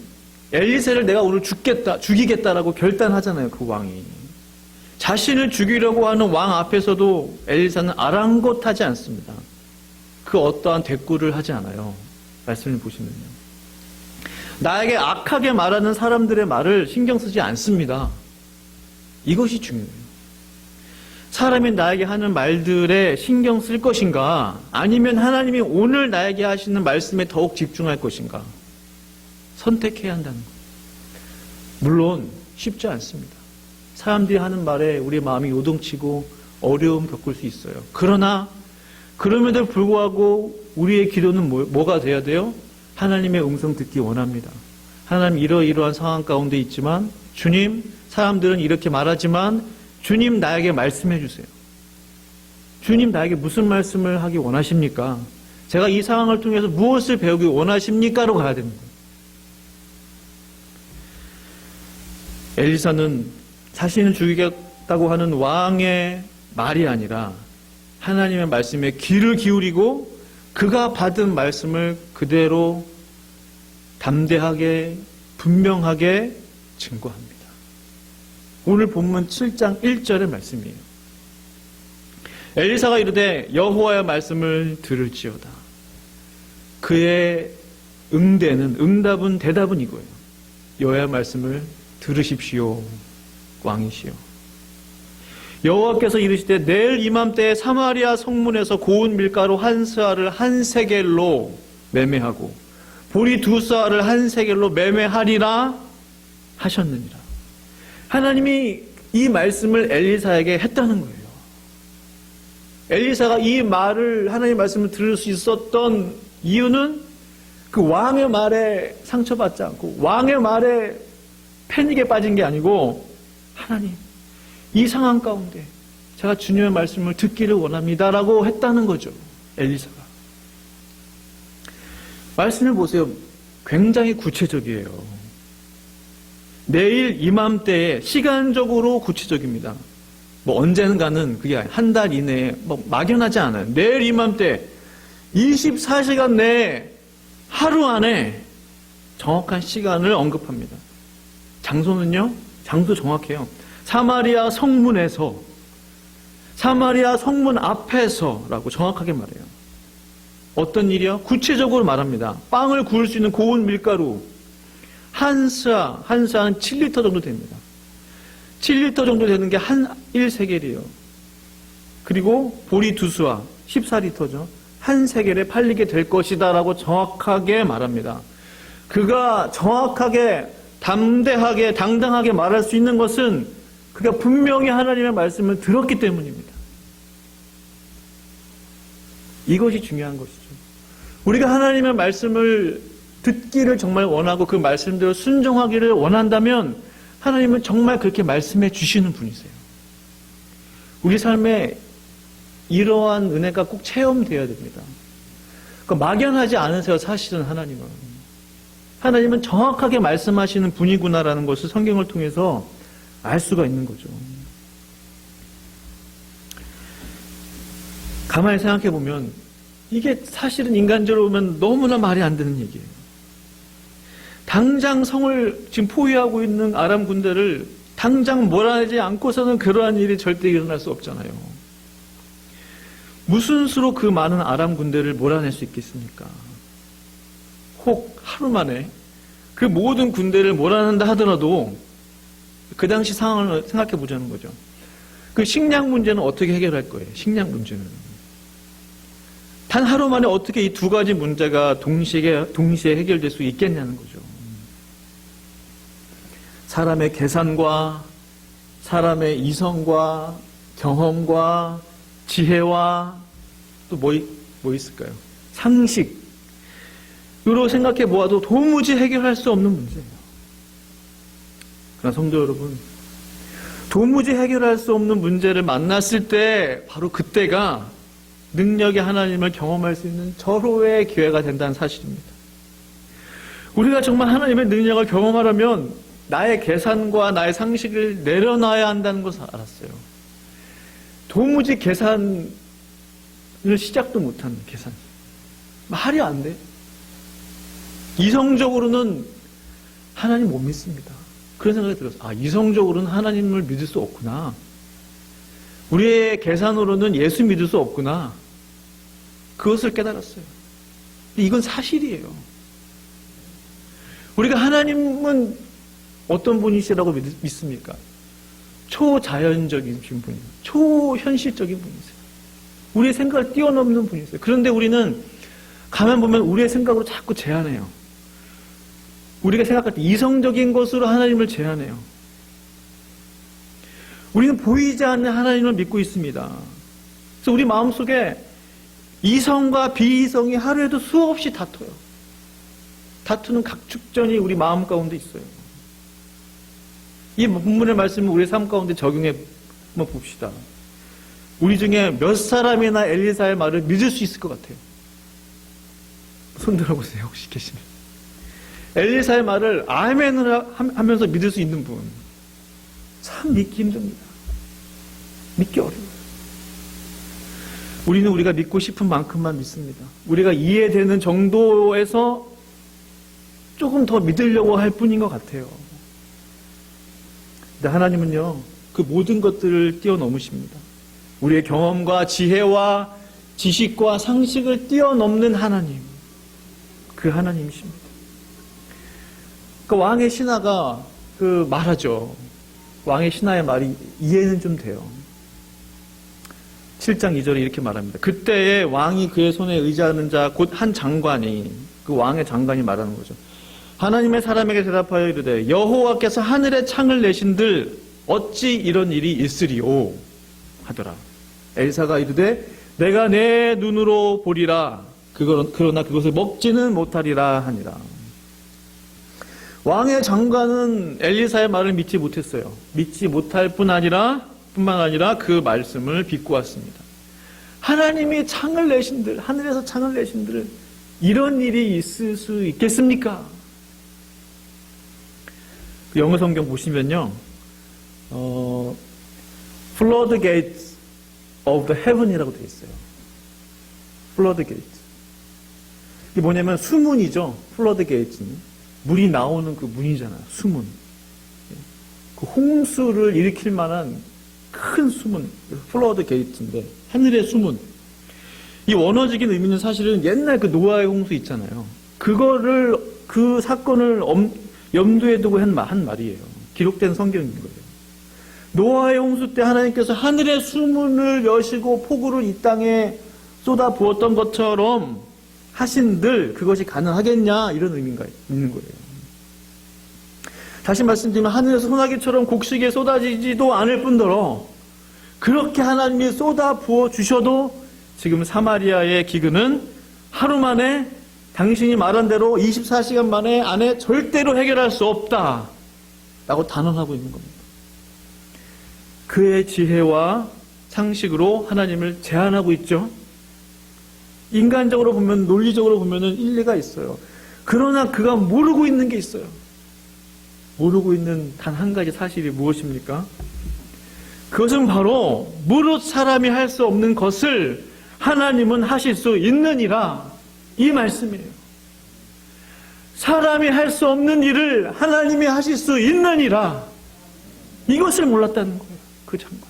엘리사를 내가 오늘 죽이겠다라고 결단하잖아요. 그 왕이. 자신을 죽이려고 하는 왕 앞에서도 엘리사는 아랑곳하지 않습니다. 그 어떠한 대꾸를 하지 않아요. 말씀을 보시면요. 나에게 악하게 말하는 사람들의 말을 신경 쓰지 않습니다. 이것이 중요해요. 사람이 나에게 하는 말들에 신경 쓸 것인가, 아니면 하나님이 오늘 나에게 하시는 말씀에 더욱 집중할 것인가, 선택해야 한다는 거예요. 물론 쉽지 않습니다. 사람들이 하는 말에 우리 마음이 요동치고 어려움 겪을 수 있어요. 그러나 그럼에도 불구하고 우리의 기도는 뭐가 돼야 돼요? 하나님의 음성 듣기 원합니다. 하나님, 이러이러한 상황 가운데 있지만 주님, 사람들은 이렇게 말하지만 주님, 나에게 말씀해 주세요. 주님, 나에게 무슨 말씀을 하기 원하십니까? 제가 이 상황을 통해서 무엇을 배우기 원하십니까?로 가야 되는 거예요. 엘리사는 자신을 죽이겠다고 하는 왕의 말이 아니라 하나님의 말씀에 귀를 기울이고 그가 받은 말씀을 그대로 담대하게 분명하게 증거합니다. 오늘 본문 7장 1절의 말씀이에요. 엘리사가 이르되 여호와의 말씀을 들을지어다. 그의 응답은 대답은 이거예요. 여호와의 말씀을 들으십시오, 왕이시여. 여호와께서 이르시되 내일 이맘때에 사마리아 성문에서 고운 밀가루 한 스아를 한 세겔로 매매하고 보리 두 스아를 한 세겔로 매매하리라 하셨느니라. 하나님이 이 말씀을 엘리사에게 했다는 거예요. 엘리사가 이 말을, 하나님의 말씀을 들을 수 있었던 이유는 그 왕의 말에 상처받지 않고 왕의 말에 패닉에 빠진 게 아니고, 하나님, 이 상황 가운데 제가 주님의 말씀을 듣기를 원합니다라고 했다는 거죠. 엘리사가. 말씀을 보세요. 굉장히 구체적이에요. 내일 이맘때에 시간적으로 구체적입니다. 뭐 언젠가는 그게 한 달 이내에 막연하지 않아요. 내일 이맘때 24시간 내에 하루 안에 정확한 시간을 언급합니다. 장소는요? 장소 정확해요. 사마리아 성문에서, 사마리아 성문 앞에서라고 정확하게 말해요. 어떤 일이요? 구체적으로 말합니다. 빵을 구울 수 있는 고운 밀가루 한 스아는 7리터 정도 됩니다. 7리터 정도 되는 게 한 1세겔이에요. 그리고 보리 2스아 14리터죠. 한 세겔에 팔리게 될 것이다 라고 정확하게 말합니다. 그가 정확하게 담대하게 당당하게 말할 수 있는 것은 그가 분명히 하나님의 말씀을 들었기 때문입니다. 이것이 중요한 것이죠. 우리가 하나님의 말씀을 듣기를 정말 원하고 그 말씀대로 순종하기를 원한다면 하나님은 정말 그렇게 말씀해 주시는 분이세요. 우리 삶에 이러한 은혜가 꼭 체험되어야 됩니다. 그러니까 막연하지 않으세요, 사실은 하나님은. 하나님은 정확하게 말씀하시는 분이구나라는 것을 성경을 통해서 알 수가 있는 거죠. 가만히 생각해 보면 이게 사실은 인간적으로 보면 너무나 말이 안 되는 얘기예요. 당장 성을 지금 포위하고 있는 아람 군대를 당장 몰아내지 않고서는 그러한 일이 절대 일어날 수 없잖아요. 무슨 수로 그 많은 아람 군대를 몰아낼 수 있겠습니까? 혹 하루 만에 그 모든 군대를 몰아낸다 하더라도 그 당시 상황을 생각해 보자는 거죠. 그 식량 문제는 어떻게 해결할 거예요? 식량 문제는. 단 하루 만에 어떻게 이 두 가지 문제가 동시에 해결될 수 있겠냐는 거죠. 사람의 계산과 사람의 이성과 경험과 지혜와 또 뭐 있을까요? 상식. 으로 생각해 보아도 도무지 해결할 수 없는 문제예요. 그러나 성도 여러분, 도무지 해결할 수 없는 문제를 만났을 때 바로 그때가 능력의 하나님을 경험할 수 있는 절호의 기회가 된다는 사실입니다. 우리가 정말 하나님의 능력을 경험하려면 나의 계산과 나의 상식을 내려놔야 한다는 것을 알았어요. 도무지 계산을 시작도 못하는 계산. 말이 안 돼. 이성적으로는 하나님 못 믿습니다. 그런 생각이 들었어요. 이성적으로는 하나님을 믿을 수 없구나. 우리의 계산으로는 예수 믿을 수 없구나. 그것을 깨달았어요. 이건 사실이에요. 우리가 하나님은 어떤 분이시라고 믿습니까? 초자연적인 분이에요. 초현실적인 분이세요. 우리의 생각을 뛰어넘는 분이세요. 그런데 우리는 가만 보면 우리의 생각으로 자꾸 제한해요. 우리가 생각할 때 이성적인 것으로 하나님을 제한해요. 우리는 보이지 않는 하나님을 믿고 있습니다. 그래서 우리 마음속에 이성과 비이성이 하루에도 수없이 다퉈요. 다투는 각축전이 우리 마음 가운데 있어요. 이 본문의 말씀을 우리 삶 가운데 적용해 한번 봅시다. 우리 중에 몇 사람이나 엘리사의 말을 믿을 수 있을 것 같아요. 손 들어보세요, 혹시 계시면. 엘리사의 말을 아멘을 하면서 믿을 수 있는 분. 참 믿기 힘듭니다. 믿기 어려워요. 우리는 우리가 믿고 싶은 만큼만 믿습니다. 우리가 이해되는 정도에서 조금 더 믿으려고 할 뿐인 것 같아요. 근데 하나님은요, 그 모든 것들을 뛰어넘으십니다. 우리의 경험과 지혜와 지식과 상식을 뛰어넘는 하나님. 그 하나님이십니다. 그 왕의 신하가 말하죠. 왕의 신하의 말이 이해는 좀 돼요. 7장 2절에 이렇게 말합니다. 그때에 왕이 그의 손에 의지하는 자 곧 한 장관이, 그 왕의 장관이 말하는 거죠. 하나님의 사람에게 대답하여 이르되 여호와께서 하늘에 창을 내신들 어찌 이런 일이 있으리오 하더라. 엘사가 이르되 내가 내 눈으로 보리라. 그러나 그것을 먹지는 못하리라 하니라. 왕의 장관은 엘리사의 말을 믿지 못했어요. 믿지 못할 뿐만 아니라 그 말씀을 비꼬았습니다. 하나님이 창을 내신들, 하늘에서 창을 내신들 이런 일이 있을 수 있겠습니까? 영어 성경 보시면요, flood gates of the heaven이라고 되어 있어요. flood gates. 이게 뭐냐면 수문이죠. flood gates는 물이 나오는 그 문이잖아요. 수문. 그 홍수를 일으킬 만한 큰 수문, flood gates인데 하늘의 수문. 이 원어적인 의미는 사실은 옛날 그 노아의 홍수 있잖아요. 그 사건을 염두에 두고 한 말이에요. 기록된 성경인 거예요. 노아의 홍수 때 하나님께서 하늘의 수문을 여시고 폭우를 이 땅에 쏟아 부었던 것처럼 하신들 그것이 가능하겠냐 이런 의미가 있는 거예요. 다시 말씀드리면 하늘에서 소나기처럼 곡식에 쏟아지지도 않을 뿐더러 그렇게 하나님이 쏟아 부어 주셔도 지금 사마리아의 기근은 하루 만에 당신이 말한 대로 24시간 만에 안에 절대로 해결할 수 없다 라고 단언하고 있는 겁니다. 그의 지혜와 상식으로 하나님을 제한하고 있죠. 인간적으로 보면, 논리적으로 보면 일리가 있어요. 그러나 그가 모르고 있는 게 있어요. 모르고 있는 단 한 가지 사실이 무엇입니까? 그것은 바로 무릇 사람이 할 수 없는 것을 하나님은 하실 수 있느니라, 이 말씀이에요. 사람이 할 수 없는 일을 하나님이 하실 수 있느니라, 이것을 몰랐다는 거예요. 그 장관.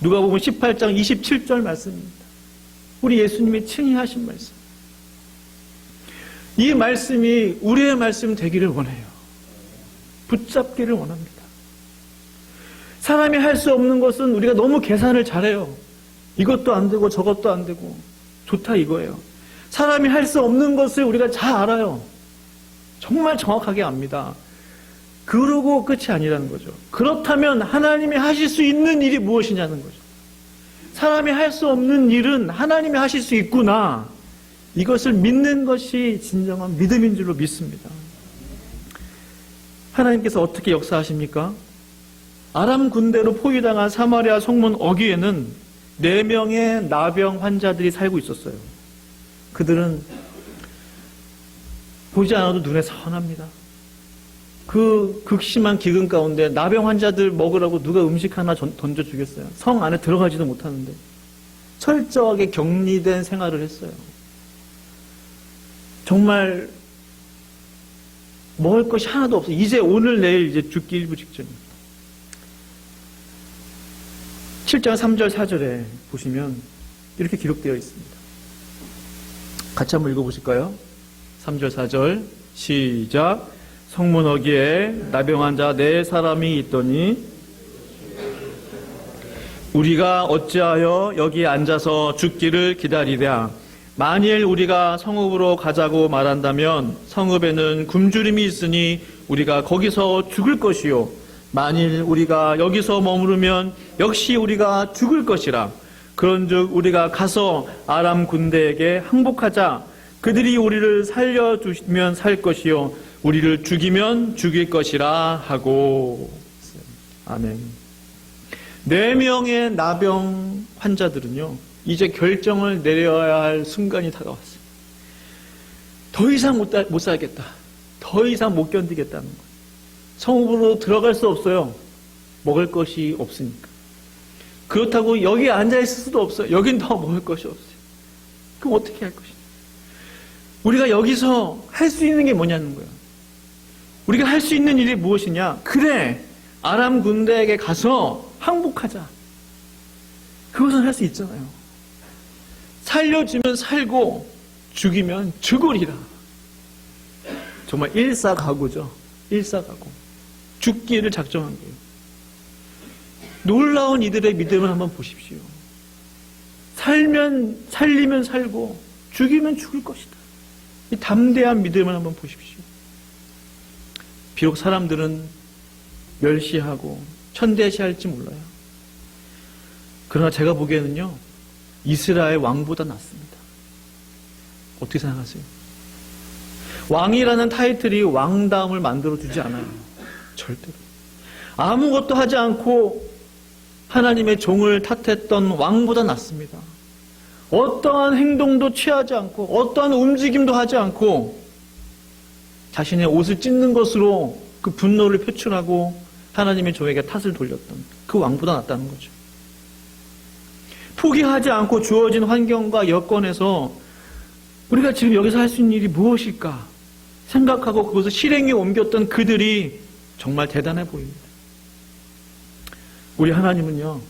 누가복음 18장 27절 말씀입니다. 우리 예수님이 친히 하신 말씀. 이 말씀이 우리의 말씀 되기를 원해요. 붙잡기를 원합니다. 사람이 할 수 없는 것은 우리가 너무 계산을 잘해요. 이것도 안 되고 저것도 안 되고 좋다 이거예요. 사람이 할 수 없는 것을 우리가 잘 알아요. 정말 정확하게 압니다. 그러고 끝이 아니라는 거죠. 그렇다면 하나님이 하실 수 있는 일이 무엇이냐는 거죠. 사람이 할 수 없는 일은 하나님이 하실 수 있구나. 이것을 믿는 것이 진정한 믿음인 줄로 믿습니다. 하나님께서 어떻게 역사하십니까? 아람 군대로 포위당한 사마리아 성문 어귀에는 4명의 나병 환자들이 살고 있었어요. 그들은 보지 않아도 눈에 선합니다. 그 극심한 기근 가운데 나병 환자들 먹으라고 누가 음식 하나 던져주겠어요? 성 안에 들어가지도 못하는데 철저하게 격리된 생활을 했어요. 정말 먹을 것이 하나도 없어요. 이제 오늘 내일 이제 죽기 일부 직전입니다. 7장 3절 4절에 보시면 이렇게 기록되어 있습니다. 같이 한번 읽어보실까요? 3절 4절 시작. 성문 어귀에 나병 환자 4사람이 있더니 우리가 어찌하여 여기 앉아서 죽기를 기다리랴. 만일 우리가 성읍으로 가자고 말한다면 성읍에는 굶주림이 있으니 우리가 거기서 죽을 것이요. 만일 우리가 여기서 머무르면 역시 우리가 죽을 것이라. 그런즉 우리가 가서 아람 군대에게 항복하자. 그들이 우리를 살려주시면 살 것이요 우리를 죽이면 죽일 것이라 하고. 아멘. 4명의 나병 환자들은요, 이제 결정을 내려야 할 순간이 다가왔어요. 더 이상 못 살겠다. 더 이상 못 견디겠다는 거예요. 성읍으로 들어갈 수 없어요. 먹을 것이 없으니까. 그렇다고 여기 앉아있을 수도 없어요. 여긴 더 먹을 것이 없어요. 그럼 어떻게 할 것이냐. 우리가 여기서 할 수 있는 게 뭐냐는 거예요. 우리가 할 수 있는 일이 무엇이냐. 그래, 아람 군대에게 가서 항복하자. 그것은 할 수 있잖아요. 살려주면 살고 죽이면 죽으리라. 정말 일사가고죠. 일사가고. 죽기를 작정한 거예요. 놀라운 이들의 믿음을 한번 보십시오. 살리면 살고 죽이면 죽을 것이다. 이 담대한 믿음을 한번 보십시오. 비록 사람들은 멸시하고 천대시할지 몰라요. 그러나 제가 보기에는요, 이스라엘 왕보다 낫습니다. 어떻게 생각하세요? 왕이라는 타이틀이 왕다움을 만들어주지 않아요. 절대로. 아무것도 하지 않고 하나님의 종을 탓했던 왕보다 낫습니다. 어떠한 행동도 취하지 않고 어떠한 움직임도 하지 않고 자신의 옷을 찢는 것으로 그 분노를 표출하고 하나님의 종에게 탓을 돌렸던 그 왕보다 낫다는 거죠. 포기하지 않고 주어진 환경과 여건에서 우리가 지금 여기서 할 수 있는 일이 무엇일까 생각하고 그것을 실행에 옮겼던 그들이 정말 대단해 보입니다. 우리 하나님은요,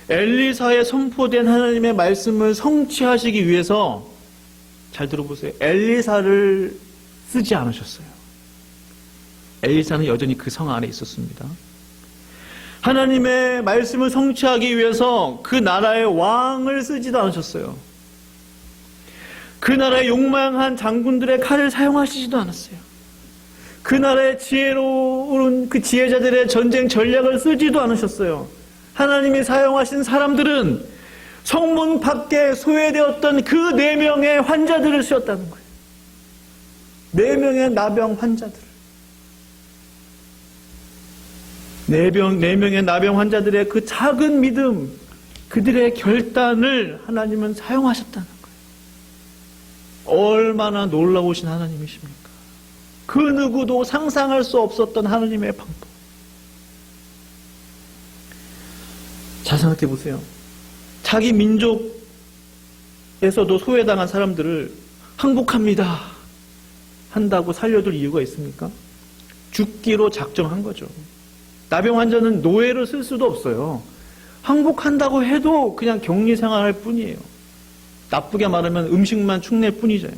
엘리사에 선포된 하나님의 말씀을 성취하시기 위해서, 잘 들어보세요, 엘리사를 쓰지 않으셨어요. 엘리사는 여전히 그 성 안에 있었습니다. 하나님의 말씀을 성취하기 위해서 그 나라의 왕을 쓰지도 않으셨어요. 그 나라의 용맹한 장군들의 칼을 사용하시지도 않았어요. 그 나라의 지혜로운 그 지혜자들의 전쟁 전략을 쓰지도 않으셨어요. 하나님이 사용하신 사람들은 성문 밖에 소외되었던 그 4명의 환자들을 쓰셨다는 거예요. 4명의 나병 환자들을. 4명의 나병 환자들의 그 작은 믿음, 그들의 결단을 하나님은 사용하셨다는 거예요. 얼마나 놀라우신 하나님이십니까? 그 누구도 상상할 수 없었던 하나님의 방법. 잘 생각해 보세요. 자기 민족에서도 소외당한 사람들을 항복합니다 한다고 살려둘 이유가 있습니까? 죽기로 작정한 거죠. 나병 환자는 노예를 쓸 수도 없어요. 항복한다고 해도 그냥 격리 생활할 뿐이에요. 나쁘게 말하면 음식만 축낼 뿐이죠.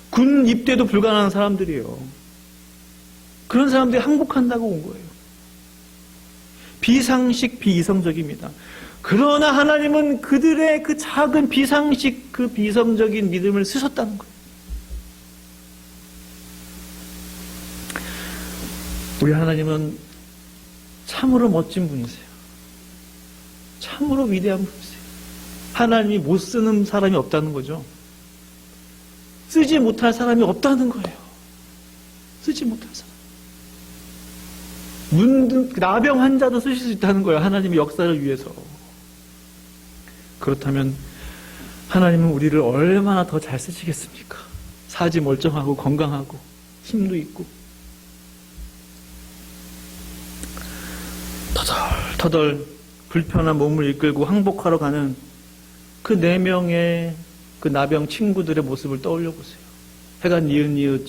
군 입대도 불가능한 사람들이에요. 그런 사람들이 항복한다고 온 거예요. 비상식, 비이성적입니다. 그러나 하나님은 그들의 그 작은 비상식, 그 비성적인 믿음을 쓰셨다는 거예요. 우리 하나님은 참으로 멋진 분이세요. 참으로 위대한 분이세요. 하나님이 못 쓰는 사람이 없다는 거죠. 쓰지 못할 사람이 없다는 거예요. 쓰지 못할 사람. 나병 환자도 쓰실 수 있다는 거예요. 하나님의 역사를 위해서. 그렇다면 하나님은 우리를 얼마나 더 잘 쓰시겠습니까? 사지 멀쩡하고 건강하고 힘도 있고 터덜터덜 불편한 몸을 이끌고 항복하러 가는 그 4명의 그 나병 친구들의 모습을 떠올려 보세요. 해가 니은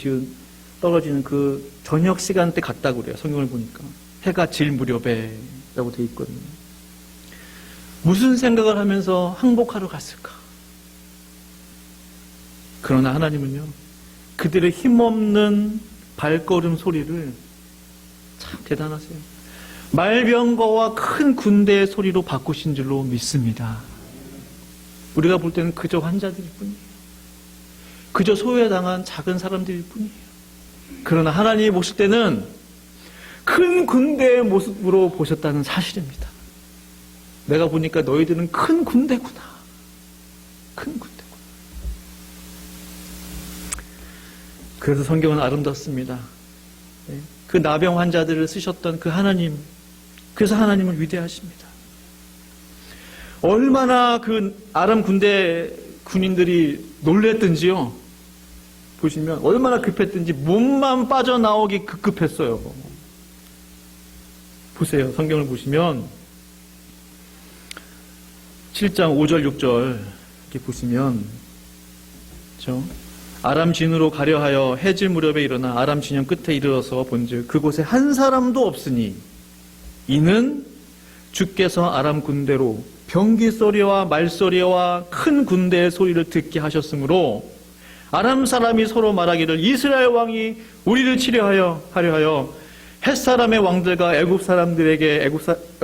떨어지는 그 저녁 시간대 같다고 그래요. 성경을 보니까. 해가 질 무렵에 라고 되어 있거든요. 무슨 생각을 하면서 항복하러 갔을까? 그러나 하나님은요, 그들의 힘없는 발걸음 소리를 참 대단하세요. 말병거와 큰 군대의 소리로 바꾸신 줄로 믿습니다. 우리가 볼 때는 그저 환자들일 뿐이에요. 그저 소외당한 작은 사람들일 뿐이에요. 그러나 하나님이 보실 때는 큰 군대의 모습으로 보셨다는 사실입니다. 내가 보니까 너희들은 큰 군대구나. 큰 군대구나. 그래서 성경은 아름답습니다. 그 나병 환자들을 쓰셨던 그 하나님, 그래서 하나님은 위대하십니다. 얼마나 그 아람 군대 군인들이 놀랬든지요. 보시면 얼마나 급했든지 몸만 빠져나오기 급급했어요. 보세요. 성경을 보시면 7장 5절 6절 이렇게 보시면 그렇죠? 아람 진으로 가려하여 해질 무렵에 일어나 아람 진영 끝에 이르러서 본즉 그곳에 한 사람도 없으니 이는 주께서 아람 군대로 병기 소리와 말소리와 큰 군대의 소리를 듣게 하셨으므로 아람 사람이 서로 말하기를 이스라엘 왕이 우리를 치려하여 헷 사람의 왕들과 애굽 사람들에게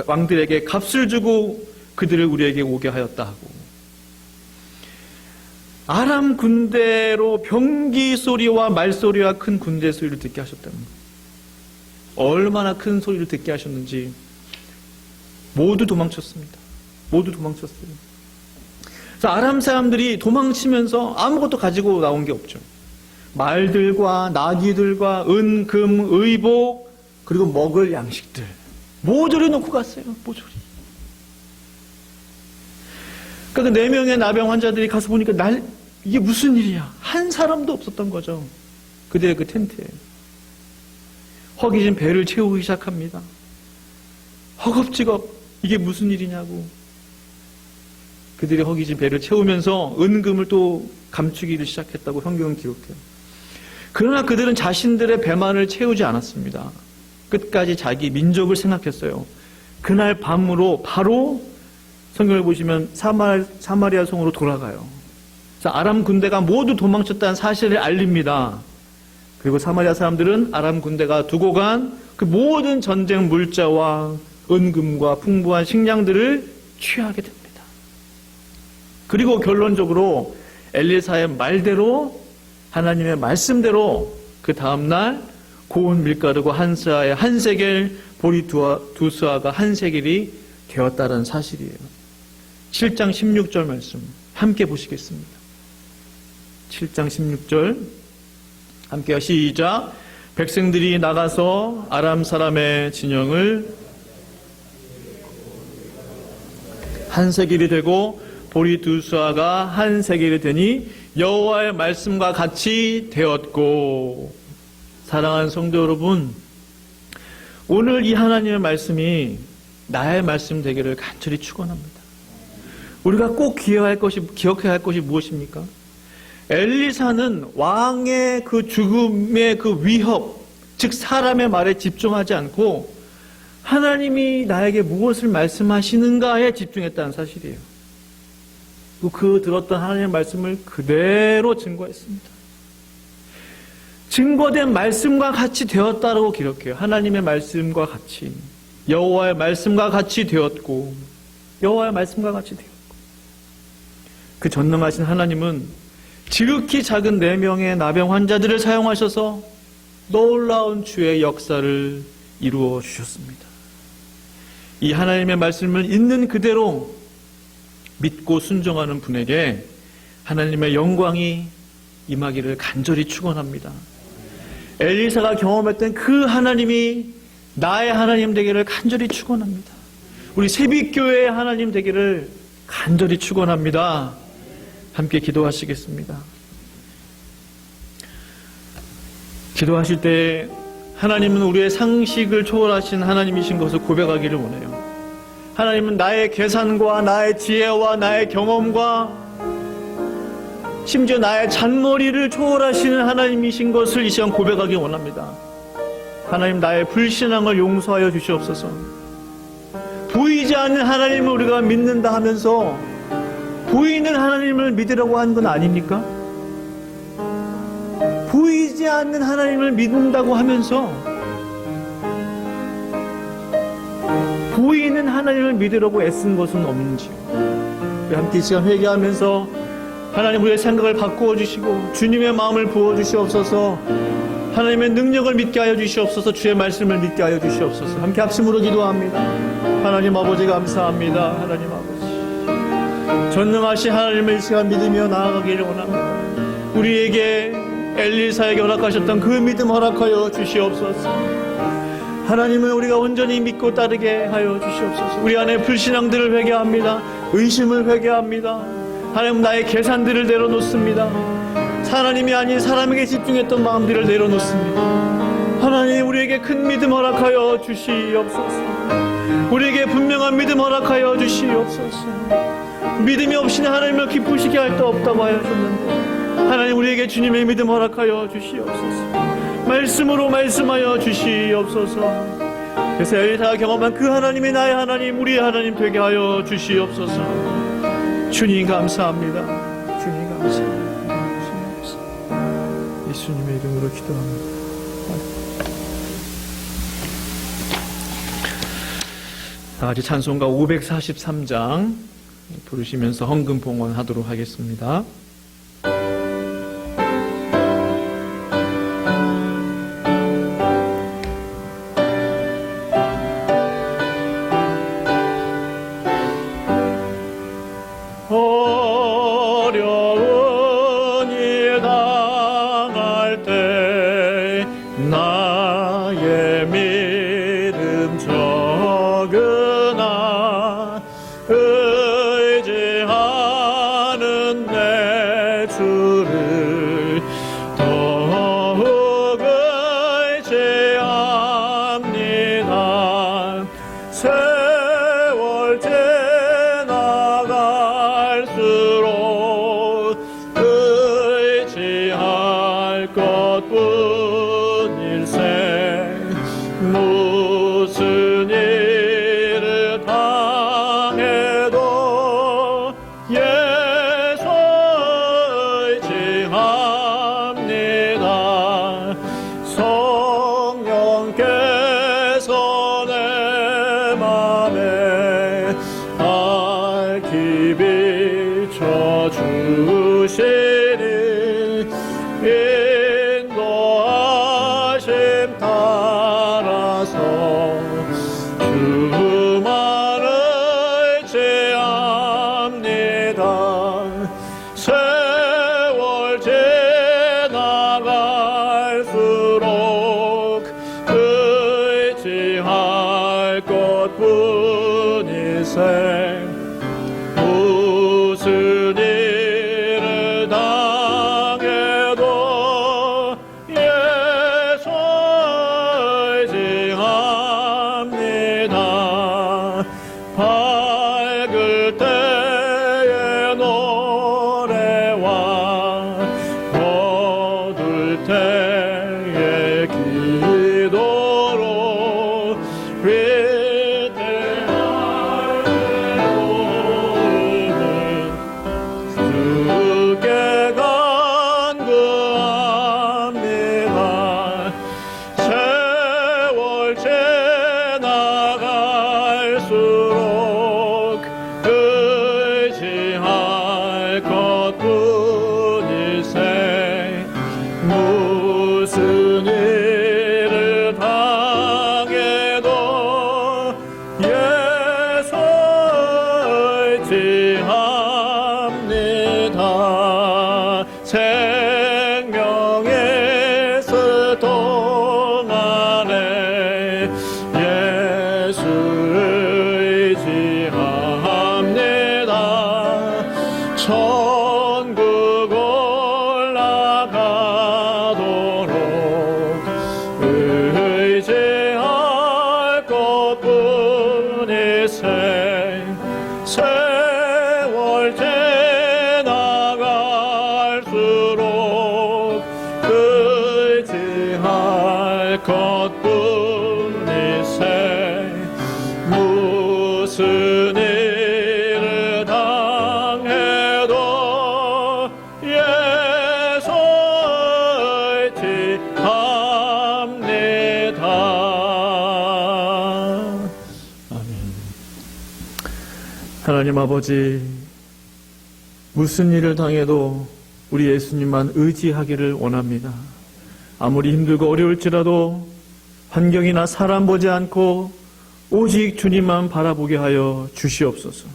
왕들에게 값을 주고 그들을 우리에게 오게 하였다 하고 아람 군대로 병기 소리와 말소리와 큰 군대 소리를 듣게 하셨다는 거예요. 얼마나 큰 소리를 듣게 하셨는지 모두 도망쳤습니다. 모두 도망쳤어요. 그래서 아람 사람들이 도망치면서 아무것도 가지고 나온 게 없죠. 말들과 나귀들과 은, 금, 의복 그리고 먹을 양식들 모조리 놓고 갔어요. 모조리. 그러니까 그 4명의 나병 환자들이 가서 보니까 이게 무슨 일이야? 한 사람도 없었던 거죠. 그들의 그 텐트에. 허기진 배를 채우기 시작합니다. 허겁지겁 이게 무슨 일이냐고. 그들이 허기진 배를 채우면서 은금을 또 감추기를 시작했다고 성경은 기록해요. 그러나 그들은 자신들의 배만을 채우지 않았습니다. 끝까지 자기 민족을 생각했어요. 그날 밤으로 바로 성경을 보시면 사마리아 성으로 돌아가요. 그래서 아람 군대가 모두 도망쳤다는 사실을 알립니다. 그리고 사마리아 사람들은 아람 군대가 두고 간 그 모든 전쟁 물자와 은금과 풍부한 식량들을 취하게 됩니다. 그리고 결론적으로 엘리사의 말대로 하나님의 말씀대로 그 다음날 고운 밀가루가 한 스아에 한 세겔, 보리 두 스아가 한 세겔이 되었다는 사실이에요. 7장 16절 말씀 함께 보시겠습니다. 7장 16절 함께 시작. 백성들이 나가서 아람 사람의 진영을 한 세겔이 되고 보리 두 수아가 한 세겔이 되니 여호와의 말씀과 같이 되었고. 사랑하는 성도 여러분, 오늘 이 하나님의 말씀이 나의 말씀 되기를 간절히 축원합니다. 우리가 꼭 기억해야 할 것이 무엇입니까? 엘리사는 왕의 그 죽음의 그 위협, 즉 사람의 말에 집중하지 않고 하나님이 나에게 무엇을 말씀하시는가에 집중했다는 사실이에요. 그 들었던 하나님의 말씀을 그대로 증거했습니다. 증거된 말씀과 같이 되었다라고 기록해요. 하나님의 말씀과 같이, 여호와의 말씀과 같이 되었고, 여호와의 말씀과 같이 되었고. 그 전능하신 하나님은 지극히 작은 4명의 나병 환자들을 사용하셔서 놀라운 주의 역사를 이루어 주셨습니다. 이 하나님의 말씀을 있는 그대로 믿고 순종하는 분에게 하나님의 영광이 임하기를 간절히 축원합니다. 엘리사가 경험했던 그 하나님이 나의 하나님 되기를 간절히 축원합니다. 우리 새빛교회의 하나님 되기를 간절히 축원합니다. 함께 기도하시겠습니다. 기도하실 때 하나님은 우리의 상식을 초월하신 하나님이신 것을 고백하기를 원해요. 하나님은 나의 계산과 나의 지혜와 나의 경험과 심지어 나의 잔머리를 초월하시는 하나님이신 것을 이 시간 고백하기 원합니다. 하나님, 나의 불신앙을 용서하여 주시옵소서. 보이지 않는 하나님을 우리가 믿는다 하면서 보이는 하나님을 믿으라고 하는 건 아닙니까? 보이지 않는 하나님을 믿는다고 하면서 보이는 하나님을 믿으려고 애쓴 것은 없는지요? 우리 함께 이 시간 회개하면서 하나님, 우리의 생각을 바꾸어 주시고 주님의 마음을 부어 주시옵소서. 하나님의 능력을 믿게 하여 주시옵소서. 주의 말씀을 믿게 하여 주시옵소서. 함께 합심으로 기도합니다. 하나님 아버지, 감사합니다. 하나님 아버지, 전능하신 하나님을 이 시간 믿으며 나아가기를 원합니다. 우리에게 엘리사에게 허락하셨던 그 믿음 허락하여 주시옵소서. 하나님은 우리가 온전히 믿고 따르게 하여 주시옵소서. 우리 안에 불신앙들을 회개합니다. 의심을 회개합니다. 하나님, 나의 계산들을 내려놓습니다. 하나님이 아닌 사람에게 집중했던 마음들을 내려놓습니다. 하나님, 우리에게 큰 믿음 허락하여 주시옵소서. 우리에게 분명한 믿음 허락하여 주시옵소서. 믿음이 없이는 하나님을 기쁘시게 할 수 없다고 하셨는데 하나님, 우리에게 주님의 믿음 허락하여 주시옵소서. 말씀으로 말씀하여 주시옵소서. 그래서 엘리사가 경험한 그 하나님이 나의 하나님, 우리의 하나님 되게 하여 주시옵소서. 주님 감사합니다. 주님 감사합니다. 예수님의 이름으로 기도합니다. 다 같이 찬송가 543장 부르시면서 헌금 봉헌하도록 하겠습니다. 어려운 일 당할 때 나의 믿음 적으나 의지하는 내 주를 더욱 의지합니다. 세월 지나갈수록 의지할 것뿐일세. 무슨 일을 당해도 예수 의지합니다. 성령께서 내 맘에 밝히 비춰주시니 인도하심 따라서 주만 의지합니다. 일생 무슨 일을 당해도 예수 의지합니다. 밝을 때의 노래와 어두울 때의 기도로 위대한 복음을 주께 간구합니다. 세월 지나갈수록 의지할 것뿐일세 무슨 일을 당해도 예수 의지합니다. 생명의 수 동안에 예수 의지합니다. 천국 올라가도록 의지할 것뿐일세 세월 지나갈수록 의지할 것뿐일세 무슨 일을 당해도 예수 의지합니다. 아멘. 하나님 아버지, 무슨 일을 당해도 우리 예수님만 의지하기를 원합니다. 아무리 힘들고 어려울지라도 환경이나 사람 보지 않고 오직 주님만 바라보게 하여 주시옵소서.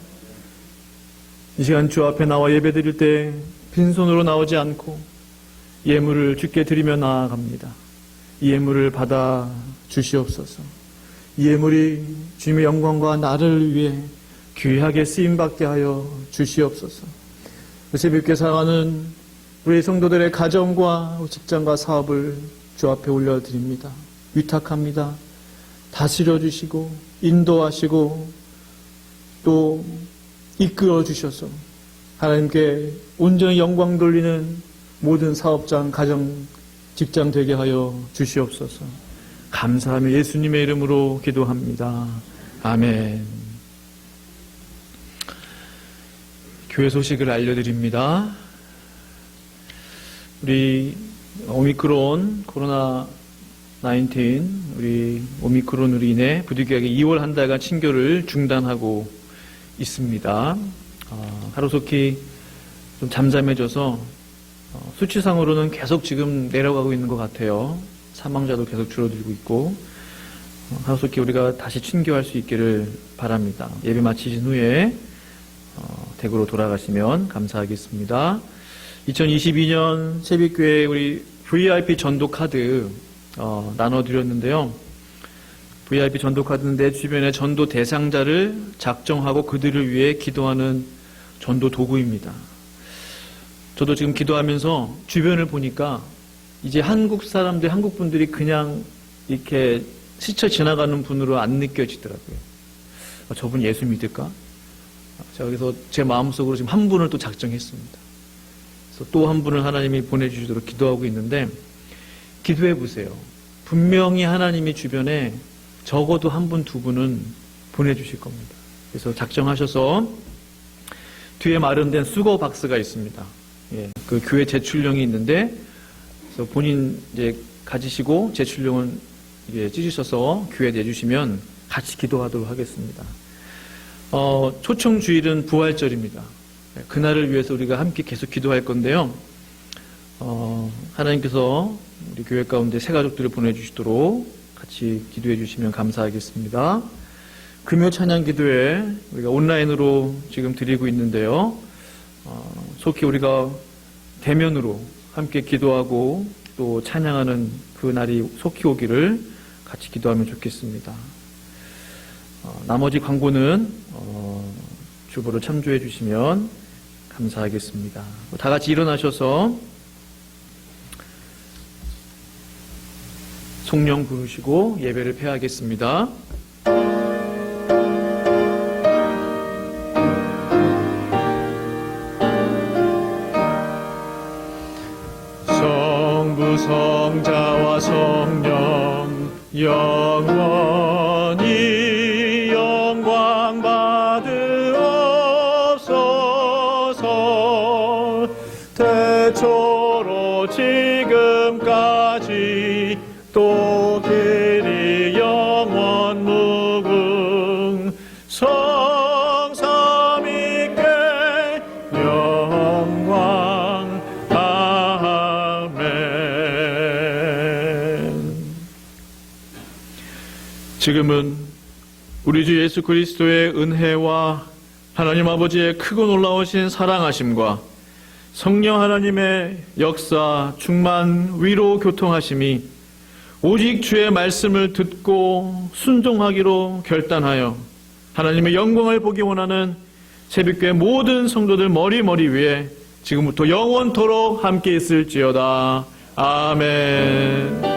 이 시간 주 앞에 나와 예배드릴 때 빈손으로 나오지 않고 예물을 주께 드리며 나아갑니다. 이 예물을 받아 주시옵소서. 이 예물이 주님의 영광과 나를 위해 귀하게 쓰임받게 하여 주시옵소서. 새벽에 사랑하는 우리 성도들의 가정과 직장과 사업을 주 앞에 올려드립니다. 위탁합니다. 다스려 주시고 인도하시고 또 이끌어 주셔서 하나님께 온전히 영광 돌리는 모든 사업장, 가정, 직장 되게 하여 주시옵소서. 감사하며 예수님의 이름으로 기도합니다. 아멘. 교회 소식을 알려드립니다. 우리 오미크론 코로나 19 우리 오미크론으로 인해 부득이하게 2월 한 달간 친교를 중단하고 있습니다. 하루속히 좀 잠잠해져서 수치상으로는 계속 지금 내려가고 있는 것 같아요. 사망자도 계속 줄어들고 있고 하루속히 우리가 다시 친교할 수 있기를 바랍니다. 예배 마치신 후에 댁으로 돌아가시면 감사하겠습니다. 2022년 새벽교회 우리 VIP 전도 카드 나눠드렸는데요. VIP 전도 카드는 내 주변의 전도 대상자를 작정하고 그들을 위해 기도하는 전도 도구입니다. 저도 지금 기도하면서 주변을 보니까 이제 한국 사람들, 한국 분들이 그냥 이렇게 스쳐 지나가는 분으로 안 느껴지더라고요. 저분 예수 믿을까? 제가 그래서 제 마음속으로 지금 한 분을 또 작정했습니다. 그래서 또 한 분을 하나님이 보내주시도록 기도하고 있는데 기도해 보세요. 분명히 하나님이 주변에 적어도 한 분, 두 분은 보내주실 겁니다. 그래서 작정하셔서 뒤에 마련된 수거 박스가 있습니다. 예, 그 교회 제출용이 있는데 그래서 본인 이제 가지시고 제출용은 이게 찢으셔서 교회에 내주시면 같이 기도하도록 하겠습니다. 초청 주일은 부활절입니다. 그날을 위해서 우리가 함께 계속 기도할 건데요. 하나님께서 우리 교회 가운데 새 가족들을 보내주시도록 같이 기도해 주시면 감사하겠습니다. 금요 찬양 기도회 우리가 온라인으로 지금 드리고 있는데요. 속히 우리가 대면으로 함께 기도하고 또 찬양하는 그 날이 속히 오기를 같이 기도하면 좋겠습니다. 나머지 광고는 주보를 참조해 주시면 감사하겠습니다. 다 같이 일어나셔서 송령 부르시고 예배를 폐하겠습니다. 성부 성자와 성령 영원히 영광 받으옵소서. 태초로 지금까지 또 길이 영원 무궁 성삼위께 영광. 아멘. 지금은 우리 주 예수 그리스도의 은혜와 하나님 아버지의 크고 놀라우신 사랑하심과 성령 하나님의 역사, 충만, 위로, 교통하심이 오직 주의 말씀을 듣고 순종하기로 결단하여 하나님의 영광을 보기 원하는 새벽교회 모든 성도들 머리 위에 지금부터 영원토록 함께 있을지어다. 아멘.